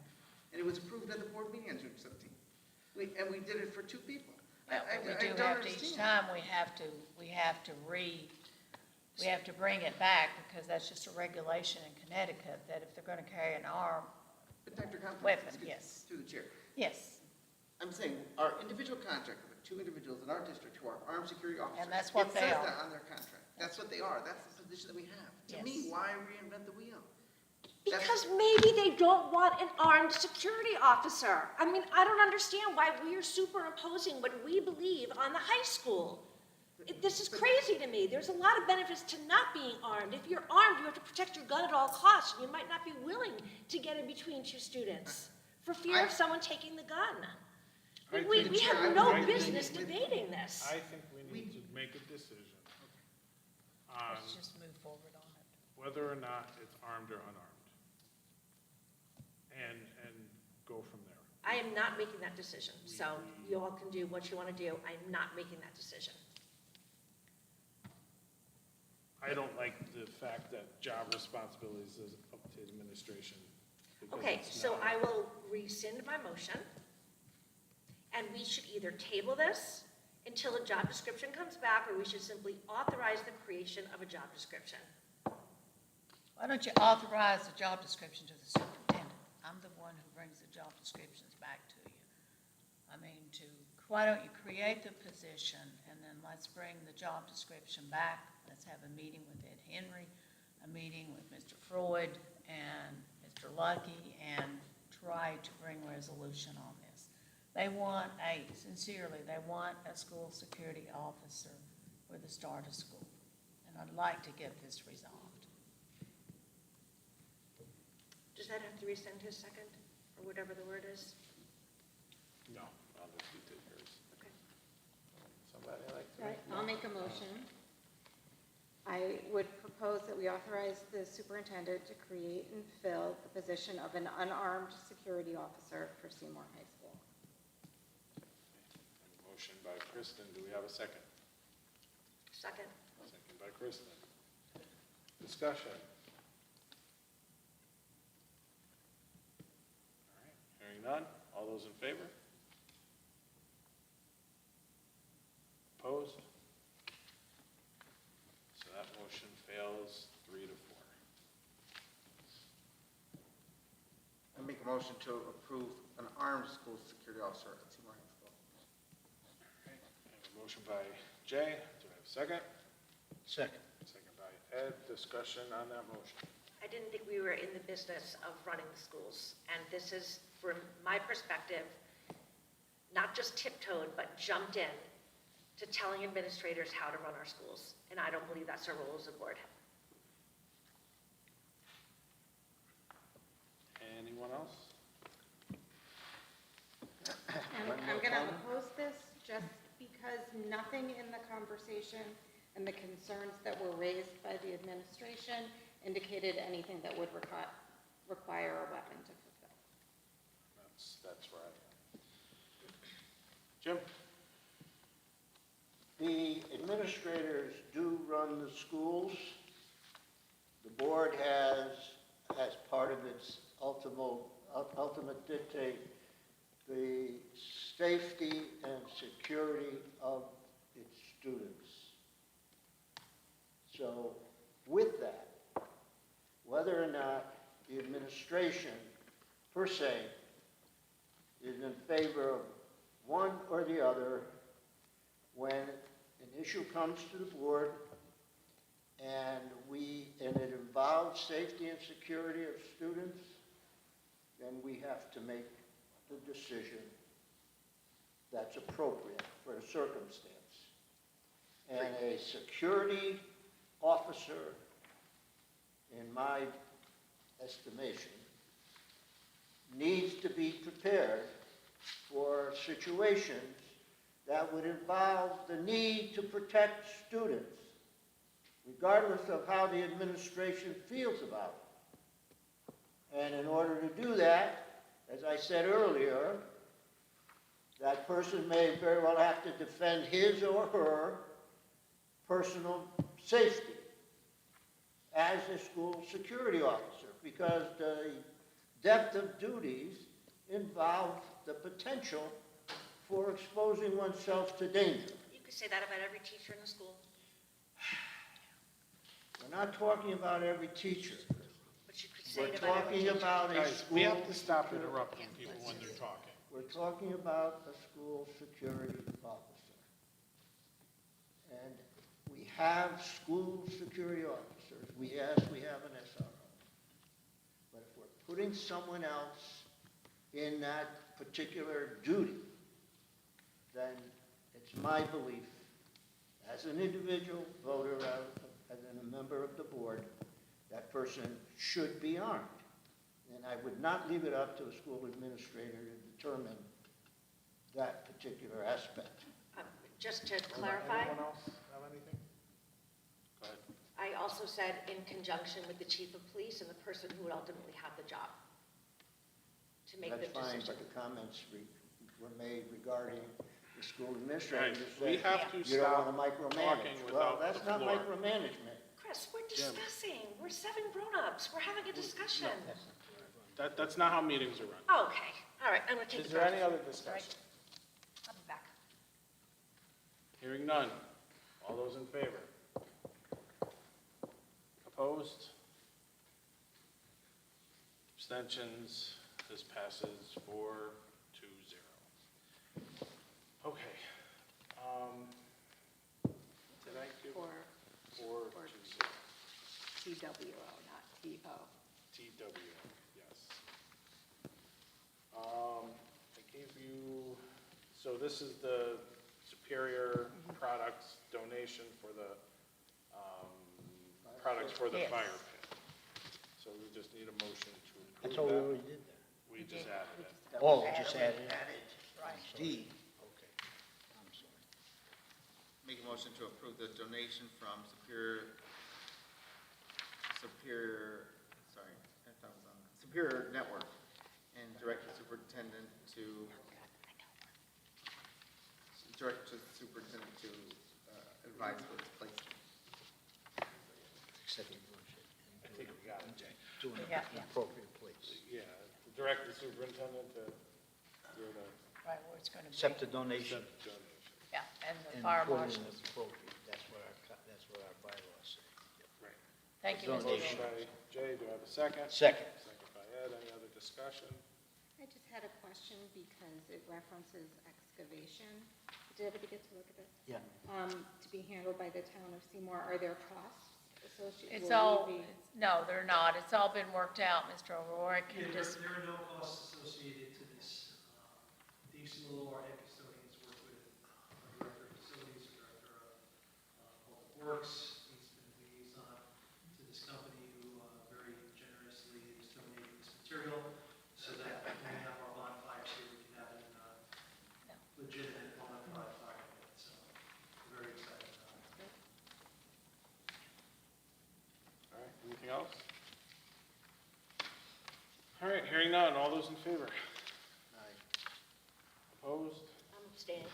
And it was approved at the board meeting on June 17th. And we did it for 2 people. Yeah, but we do don't have to, each understand. time we have to bring it back, because that's just a regulation in Connecticut, that if they're gonna carry an arm, But Dr. Compton, Weapon, excuse me, yes. through the chair, yes, I'm saying our individual contract with 2 individuals in our district who are armed security officers. that's what they It says are. that on their contract. That's what they are. That's the position that we have. To me, Yes. why reinvent the wheel? That's- Because maybe they don't want an armed security officer. I mean, I don't understand why we are superimposing what we believe on the high school. This is crazy to me. There's a lot of benefits to not being armed. If you're armed, you have to protect your gun at all costs, and you might not be willing to get in between 2 students for fear of someone taking the gun. I We think- have I no think- business debating this. I think we need to make a decision on let's just move forward on it. whether or not it's armed or unarmed. And go from there. I am not making that decision, so you all can do what you want to do. I'm not making that decision. I don't like the fact that job responsibilities is up to administration. because Okay, it's so not- I will rescind my motion, and we should either table this until a job description comes back, or we should simply authorize the creation of a job description. Why don't you authorize the job description to the superintendent? I'm the one who brings the job descriptions back to you. I mean, why don't you create the position, and then let's bring the job description back. Let's have a meeting with Ed Henry, a meeting with Mr. Freud and Mr. Lucky, and try to bring resolution on this. They want sincerely, they want a school security officer for the start of school. And I'd like to get this resolved. Does that have to rescind his second, or whatever the word is? No, I'll let you take yours. Okay. Somebody like to? Right, I'll make a motion. I would propose that we authorize the superintendent to create and fill the position of an unarmed security officer for Seymour High School. Motion by Kristen, do we have a second? Second. Second by Kristen. Discussion. All right, hearing none, all those in favor? Opposed? So that motion fails 3-4. I make a motion to approve an armed school security officer at Seymour High School. I have a motion by Jay, do I have a second? Second. Second by Ed, discussion on that motion. I didn't think we were in the business of running the schools, and this is, from my perspective, not just tiptoed, but jumped in to telling administrators how to run our schools, and I don't believe that's our role as a board. Anyone else? And I'm going to oppose this just because nothing in the conversation and the concerns that were raised by the administration indicated anything that would require a weapon to fulfill. That's right. Jim? The administrators do run the schools. The board has, as part of its ultimate dictate, the safety and security of its students. So with that, whether or not the administration per se is in favor of one or the other, when an issue comes to the board and it involves safety and security of students, then we have to make the decision that's appropriate for the circumstance. And a security officer, in my estimation, needs to be prepared for situations that would involve the need to protect students, regardless of how the administration feels about it. And in order to do that, as I said earlier, that person may very well have to defend his or her personal safety as a school security officer, because the depth of duties involve the potential for exposing oneself to danger. You could say that about every teacher in the school, We're not talking about every teacher. but you could say We're it about every talking teacher. about a Guys, school. we have to stop interrupting people when they're talking. We're talking about a school security officer. And we have school security officers. Yes, we have an SRO. But if we're putting someone else in that particular duty, then it's my belief, as an individual voter, as a member of the board, that person should be armed. And I would not leave it up to a school administrator to determine that particular aspect. Just to clarify, Anyone else have anything? Go ahead. I also said in conjunction with the chief of police and the person who would ultimately have the job to make the That's fine, decision. but the comments were made regarding the school administrator. Guys, just we said, have to You don't stop want to talking micromanage. without Well, that's the not floor. micromanagement. Chris, we're discussing, we're 7 grown-ups, we're having a discussion. That's not how meetings are run. Okay, all right, I'm gonna take Is the there vote. any other discussion? I'll be back. Hearing none. All those in favor? Opposed? Abstentions? This passes 4-0. Okay. Did I give? For 4-0. TWO, not TO. TW, yes. I gave you, so this is the Superior Products donation for the, products for the Yes. fire pit. So we just need a motion to I approve thought we that. already did that. We just added it. Oh, just added it? Right. D. Okay, I'm sorry. Make a motion to approve the donation from Superior Network and direct the superintendent to advise for its placement. Accept the motion. I think we got it, Jay. To an Yeah, yeah. appropriate place. Yeah, direct the superintendent to do the Right, where it's going to be. Accept the donation donation. Yeah, and the and fire put it in marshals. the appropriate. That's what our bylaws say. Right. Thank you, Mr. Motion Chairman. by Jay, do I have a second? Second. Second by Ed, any other discussion? I just had a question because it references excavation. Did everybody get to look at it? Yeah. To be handled by the town of Seymour. Are there costs associated? It's all, no, they're not. It's all been worked out. Mr. O'Rourke Yeah, can there just, there are no costs associated to this. These little our head custodians work with our director of facilities, director of public works. He's been a liaison to this company who very generously is donating this material so that when we have our bonfires here, we can have it in a legitimate bonfire fire pit. So we're very excited about it. All right, anything else? All right, hearing none, all those in favor? Opposed? I'm abstaining.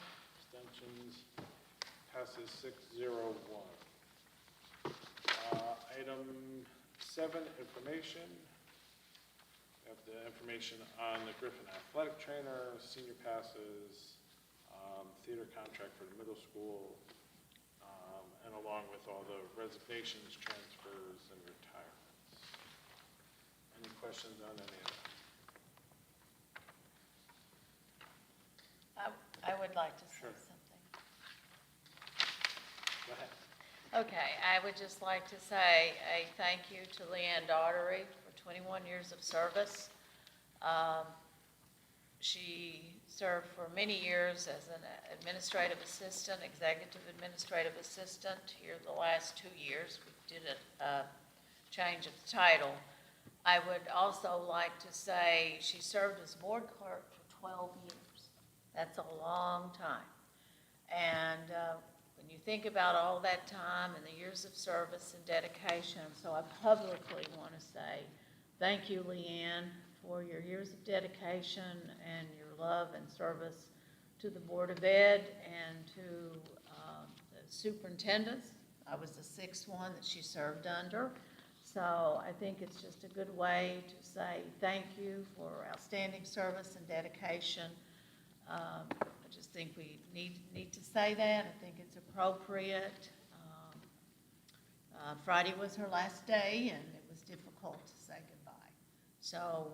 Abstentions? Passes 6-0-1. Item 7, information. We have the information on the Griffin athletic trainer, senior passes, theater contract for the middle school, and along with all the resignations, transfers, and retirements. Any questions on any of that? I would like to say Sure. something. Go ahead. Okay, I would just like to say a thank you to Leanne Daughtery for 21 years of service. She served for many years as an administrative assistant, executive administrative assistant. Here the last 2 years, we did a change of title. I would also like to say she served as board clerk for 12 years. That's a long time. And when you think about all that time and the years of service and dedication, so I publicly want to say thank you, Leanne, for your years of dedication and your love and service to the Board of Ed and to the superintendents. I was the 6th one that she served under. So I think it's just a good way to say thank you for outstanding service and dedication. I just think we need to say that. I think it's appropriate. Friday was her last day, and it was difficult to say goodbye. So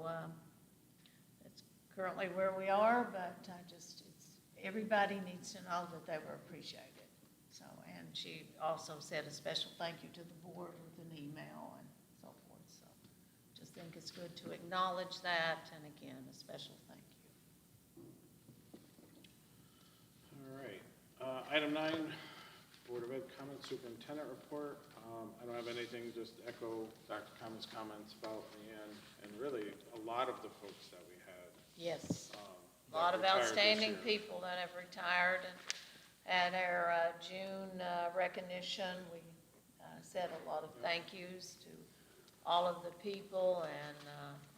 that's currently where we are, but everybody needs to know that they were appreciated. So, and she also said a special thank you to the board with an email and so forth. So just think it's good to acknowledge that, and again, a special thank you. All right. Item 9, Board of Ed comments, superintendent report. I don't have anything, just echo Dr. Common's comments about Leanne and really a lot of the folks that we had. Yes, a that lot of retired this outstanding year. people that have retired, and at our June recognition, we said a lot of thank yous to all of the people, and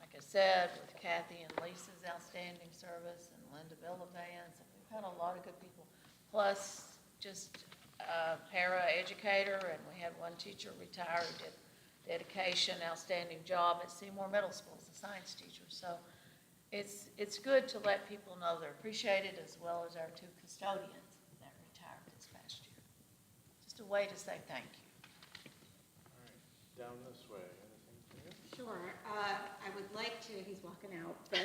like I said, with Kathy and Lisa's outstanding service, and Linda Villavance, and we've had a lot of good people, plus just a para-educator, and we had one teacher retire who did dedication, outstanding job at Seymour Middle School as a science teacher. So it's good to let people know they're appreciated, as well as our 2 custodians that retired this past year. Just a way to say thank you. All right, down this way. Anything for you? Sure. I would like to, he's walking out, but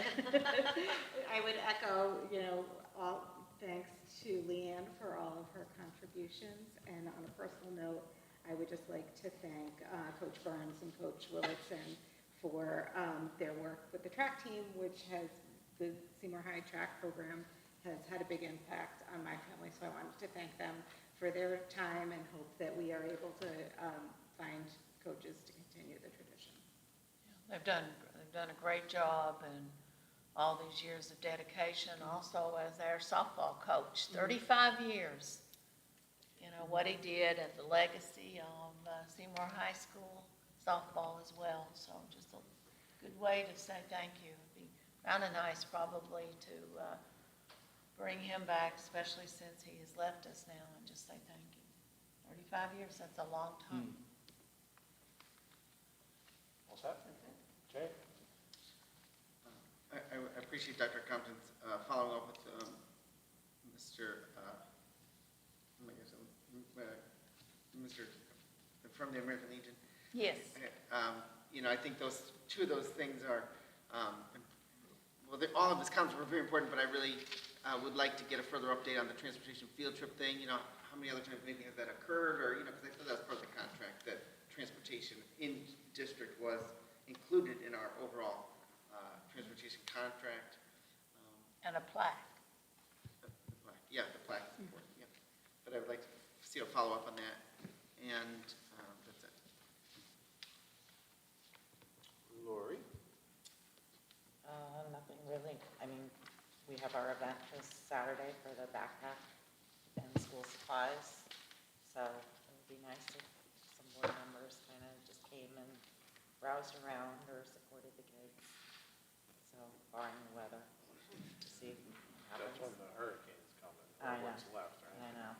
I would echo, all thanks to Leanne for all of her contributions. And on a personal note, I would just like to thank Coach Burns and Coach Willitson for their work with the track team, which the Seymour High track program has had a big impact on my family. So I wanted to thank them for their time and hope that we are able to find coaches to continue the tradition. They've done a great job, and all these years of dedication. Also, as our softball coach, 35 years. What he did and the legacy of Seymour High School softball as well. So just a good way to say thank you. It'd be kind of nice probably to bring him back, especially since he has left us now, and just say thank you. 35 years, that's a long time. What's that? Jay? I appreciate Dr. Compton's following up with Mr. from the American Legion. Yes. I think two of those things are, all of his comments were very important, but I really would like to get a further update on the transportation field trip thing. How many other times maybe has that occurred, or, because I thought that was part of the contract, that transportation in district was included in our overall transportation contract. And a plaque. The plaque, yeah, the plaque is important, yeah. But I would like to see a follow-up on that, and that's it. Lori? Nothing really. I mean, we have our event this Saturday for the backpack and school supplies. So it would be nice if some board members kind of just came and browsed around or supported the kids. So barring the weather, to see what That's when happens. the hurricane's coming, I know. what's left, right? I know.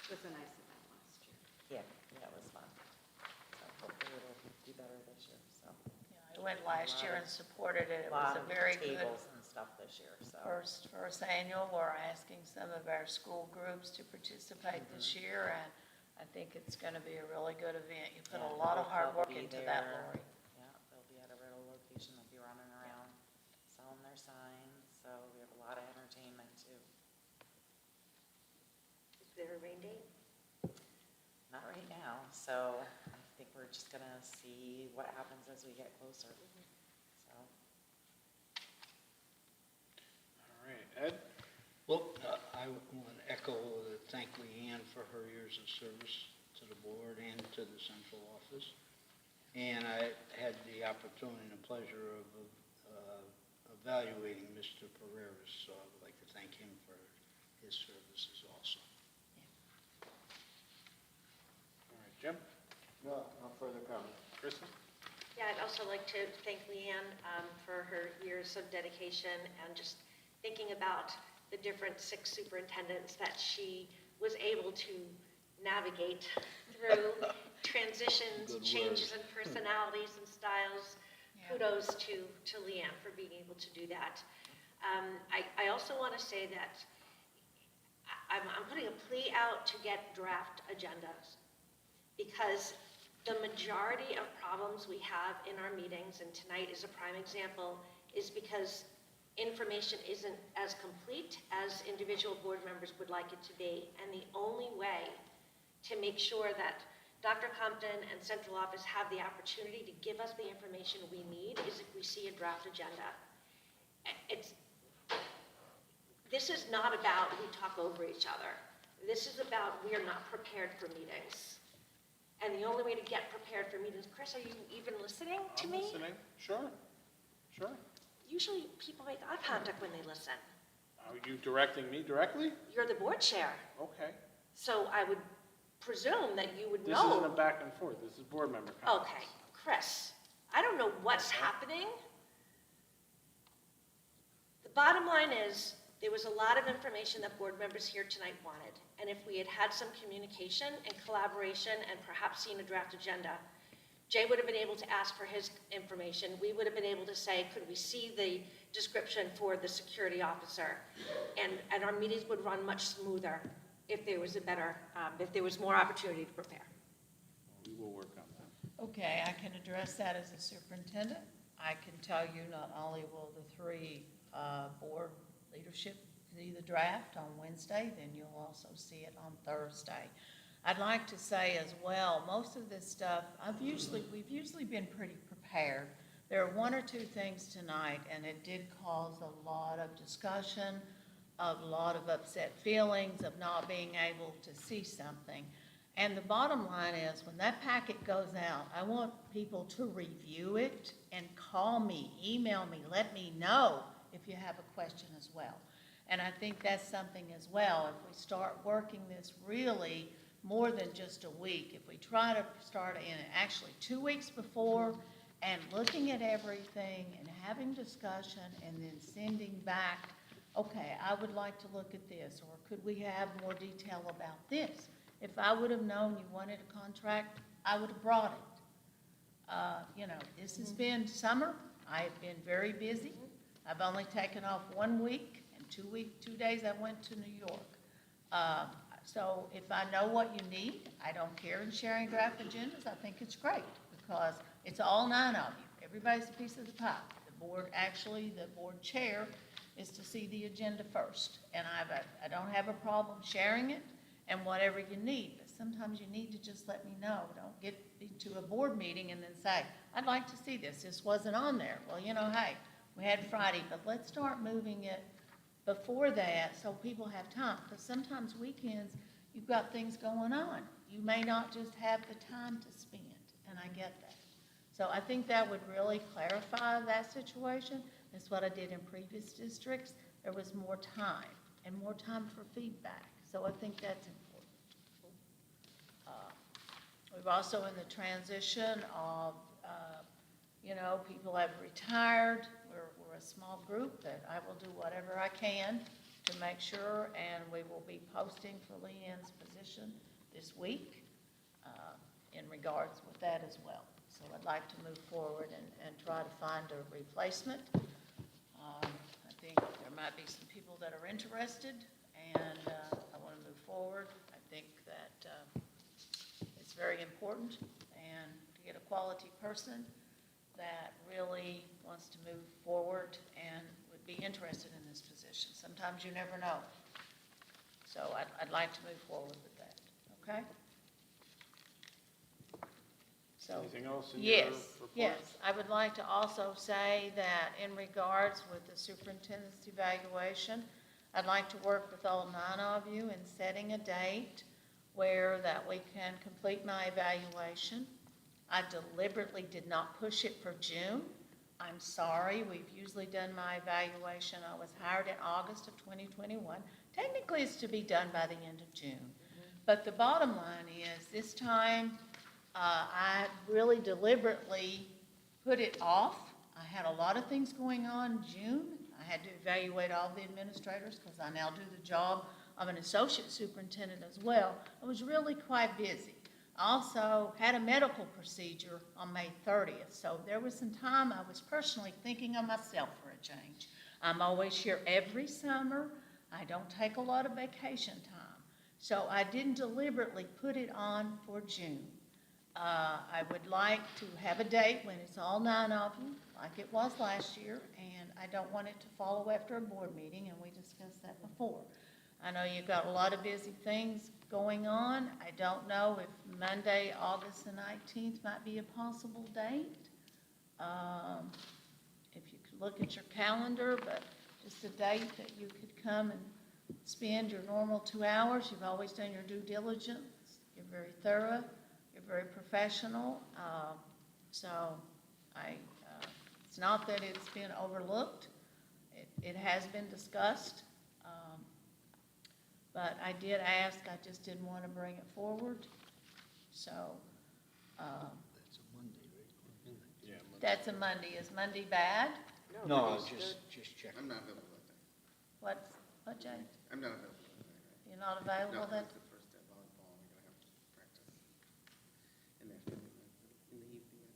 It was a nice event last year. Yeah, it was fun. So hopefully it'll be better this year, so. I went last year and supported it. It was Lot a of very good tables and stuff this year, so. first annual. We're asking some of our school groups to participate this year, and I think it's going to be a really good event. You put Yeah, a lot of the hard club work will be into that, there. Lori. Yeah, they'll be at a real location, they'll be running around, selling their signs, so we have a lot of entertainment too. Is there a rain date? Not right now, so I think we're just gonna see what happens as we get closer, so. I want to echo thank Leanne for her years of service to the board and to the central office. And I had the opportunity and pleasure of evaluating Mr. Pereira's, so I would like to thank him for his services also. All right, Jim? No, no further comment. Kristen? Yeah, I'd also like to thank Leanne for her years of dedication and just thinking about the different 6 superintendents that she was able to navigate through transitions, Good changes word. in personalities and styles. Yeah. Kudos to Leanne for being able to do that. I also want to say that I'm putting a plea out to get draft agendas, because the majority of problems we have in our meetings, and tonight is a prime example, is because information isn't as complete as individual board members would like it to be. And the only way to make sure that Dr. Compton and central office have the opportunity to give us the information we need is if we see a draft agenda. This is not about we talk over each other. This is about we are not prepared for meetings. And the only way to get prepared for meetings, Chris, are you even listening to me? I'm listening. Sure. Sure. Usually people make eye contact when they listen. Are you directing me directly? You're the board chair, Okay. so I would presume that you would This know. isn't a back and forth. This is board member comments. Okay, Chris, I don't know what's Okay. happening. The bottom line is, there was a lot of information that board members here tonight wanted. And if we had had some communication and collaboration and perhaps seen a draft agenda, Jay would have been able to ask for his information. We would have been able to say, could we see the description for the security officer? And our meetings would run much smoother if there was a better, if there was more opportunity to prepare. We will work on that. Okay, I can address that as a superintendent. I can tell you not only will the 3 board leadership see the draft on Wednesday, then you'll also see it on Thursday. I'd like to say as well, most of this stuff, we've usually been pretty prepared. There are 1 or 2 things tonight, and it did cause a lot of discussion, a lot of upset feelings of not being able to see something. And the bottom line is, when that packet goes out, I want people to review it and call me, email me, let me know if you have a question as well. And I think that's something as well. If we start working this really more than just a week, if we try to start in actually 2 weeks before and looking at everything and having discussion and then sending back, okay, I would like to look at this, or could we have more detail about this? If I would have known you wanted a contract, I would have brought it. This has been summer. I've been very busy. I've only taken off 1 week, and 2 days I went to New York. So if I know what you need, I don't care in sharing draft agendas. I think it's great, because it's all 9 of you. Everybody's a piece of the pie. The board chair is to see the agenda first. And I don't have a problem sharing it and whatever you need, but sometimes you need to just let me know. Don't get into a board meeting and then say, I'd like to see this. This wasn't on there. Well, hey, we had Friday, but let's start moving it before that so people have time. Because sometimes weekends, you've got things going on. You may not just have the time to spend, and I get that. So I think that would really clarify that situation. That's what I did in previous districts. There was more time and more time for feedback. So I think that's important. We've also in the transition of, people have retired. We're a small group that I will do whatever I can to make sure, and we will be posting for Leanne's position this week in regards with that as well. So I'd like to move forward and try to find a replacement. I think there might be some people that are interested, and I want to move forward. I think that it's very important, and to get a quality person that really wants to move forward and would be interested in this position. Sometimes you never know. So I'd like to move forward with that, okay? So, Anything else in your report? Yes, I would like to also say that in regards with the superintendent's evaluation, I'd like to work with all 9 of you in setting a date where that we can complete my evaluation. I deliberately did not push it for June. I'm sorry, we've usually done my evaluation, I was hired in August of 2021. Technically, it's to be done by the end of June. But the bottom line is, this time, I really deliberately put it off. I had a lot of things going on in June. I had to evaluate all the administrators because I now do the job of an associate superintendent as well. I was really quite busy. I also had a medical procedure on May 30th, so there was some time I was personally thinking of myself for a change. I'm always here every summer. I don't take a lot of vacation time. So I didn't deliberately put it on for June. I would like to have a date when it's all 9 of you, like it was last year, and I don't want it to follow after a board meeting, and we discussed that before. I know you've got a lot of busy things going on. I don't know if Monday, August the 19th might be a possible date. If you could look at your calendar, but just a date that you could come and spend your normal 2 hours. You've always done your due diligence. You're very thorough. You're very professional. So it's not that it's been overlooked. It has been discussed. But I did ask, I just didn't want to bring it forward. So That's a Monday, right? Yeah, Monday. that's a Monday. Is Monday bad? No, I was just checking. I'm not available that day. What, Jay? I'm not available that day. You're not No, available then? it's the first day of volleyball, and I'm gonna have practice in the afternoon, in the evening.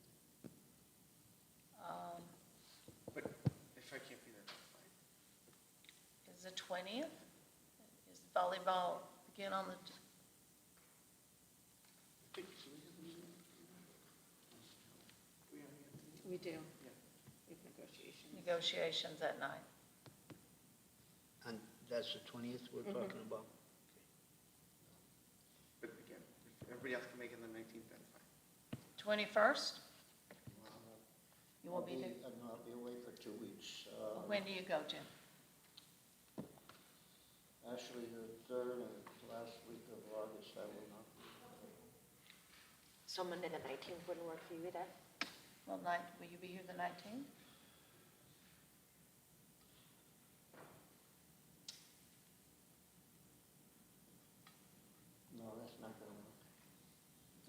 But if I can't be there, that's fine. Is the 20th? Is volleyball again on the, I think, should we have a meeting? Do we have a meeting? We do. Yeah. We have negotiations. negotiations that night? And that's the 20th we're talking about? But again, if everybody else can make it on the 19th, that's fine. 21st? You will I'll be there? I'll be away for 2 weeks. When do you go, Jim? Actually, the third and last week of August, I will not be. So Monday the 19th wouldn't work for you either? Well, will you be here the 19th? No, that's not going to work.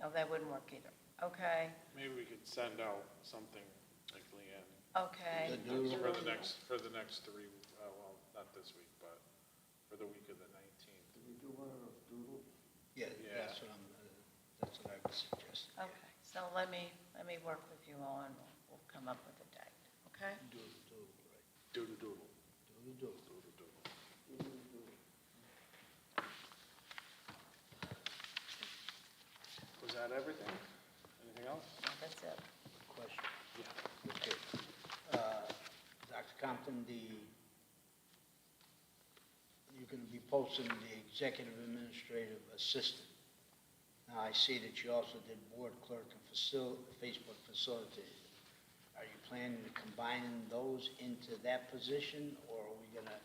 No, that wouldn't work either. Okay, Maybe we could send out something like Leanne. okay. The doodle. For the next 3, well, not this week, but for the week of the 19th. Did we do one of doodle? Yeah, Yeah. that's what I was suggesting. Okay, so let me work with you all and we'll come up with a date, okay? Doodle, right. Doodle doodle. Doodle, doodle. Doodle doodle. Doodle, doodle. Was that everything? Anything else? That's it. Question. Yeah. Okay. Dr. Compton, you're going to be posting the executive administrative assistant. Now, I see that you also did board clerk and Facebook facilitator. Are you planning to combine those into that position, or are we going to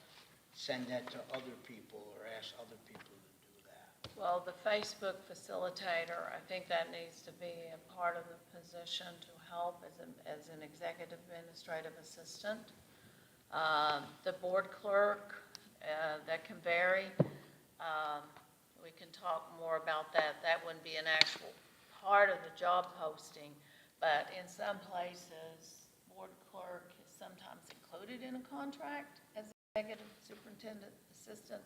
send that to other people or ask other people to do that? Well, the Facebook facilitator, I think that needs to be a part of the position to help as an executive administrative assistant. The board clerk, that can vary. We can talk more about that. That wouldn't be an actual part of the job posting, but in some places, board clerk is sometimes included in a contract as executive superintendent assistant.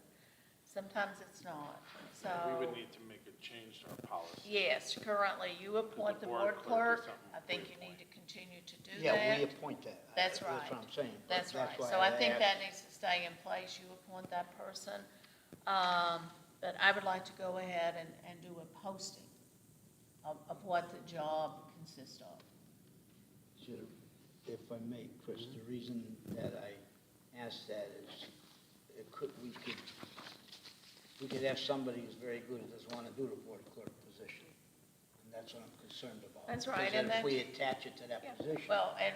Sometimes it's not. So We would need to make a change to our policy. yes, currently you appoint the board clerk. I think you need to continue to do that. Yeah, we appoint that. That's That's right. what I'm saying. But That's right. why So I think asked. that needs to stay in place. You appoint that person. But I would like to go ahead and do a posting of what the job consists of. So, if I may, Chris, the reason that I asked that is, we could have somebody who's very good who doesn't want to do the board clerk position. And That's what I'm concerned about. That's right, Because and then if then- we attach it to that Yeah. position, Well, and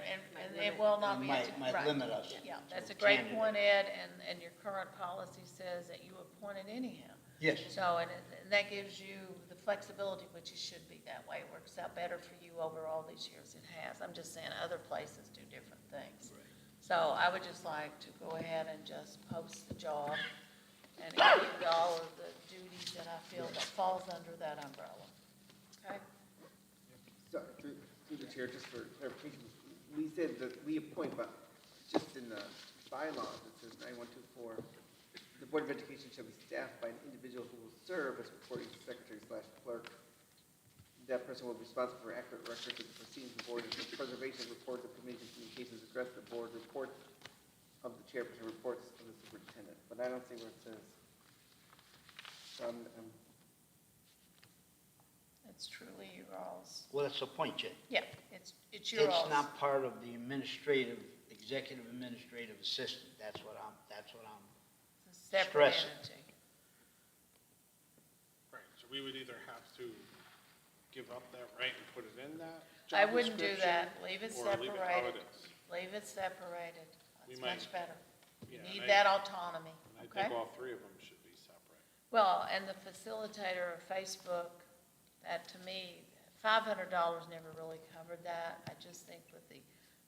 it will not be. it might right. limit us. Yeah, that's to a great candidate. point, Ed, and your current policy says that you appoint it anyhow. Yes. So, and that gives you the flexibility, which it should be that way. It works out better for you over all these years. It has. I'm just saying other places do different things. Right. So I would just like to go ahead and just post the job and include all of the duties that I feel that falls under that umbrella. Okay? Sorry, through the chair, just for clarification, we said that we appoint, but just in the bylaws, it says 9124, the Board of Education shall be staffed by an individual who will serve as recording secretary/clerk. That person will be responsible for accurate records of the proceedings of the board and for preservation of reports of committee communications, address the board, reports of the chairperson, reports of the superintendent. But I don't see where it says. So It's truly your all's. Well, that's the point, Jay. Yeah, it's your all's. It's not part of the executive administrative assistant. That's what I'm It's a separate stressing. entity. Right, so we would either have to give up that right and put it in that job I wouldn't do description, that. Leave it or leave it how separated. it is. Leave it separated. We That's might- much better. You Yeah, need and that autonomy, I okay? think all three of them should be separate. Well, and the facilitator of Facebook, that to me, $500 never really covered that. I just think with the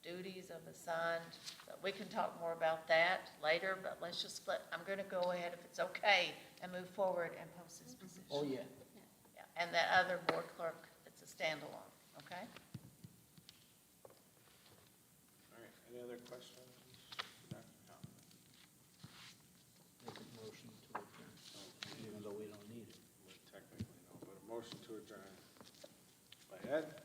duties of assigned, but we can talk more about that later, but let's just I'm gonna go ahead, if it's okay, and move forward and post this position. Oh, yeah. Yeah, and that other board clerk, it's a standalone, okay? All right, any other questions? No? No. Make a motion to adjourn, even though we don't need it. Technically, no, but a motion to adjourn by Ed,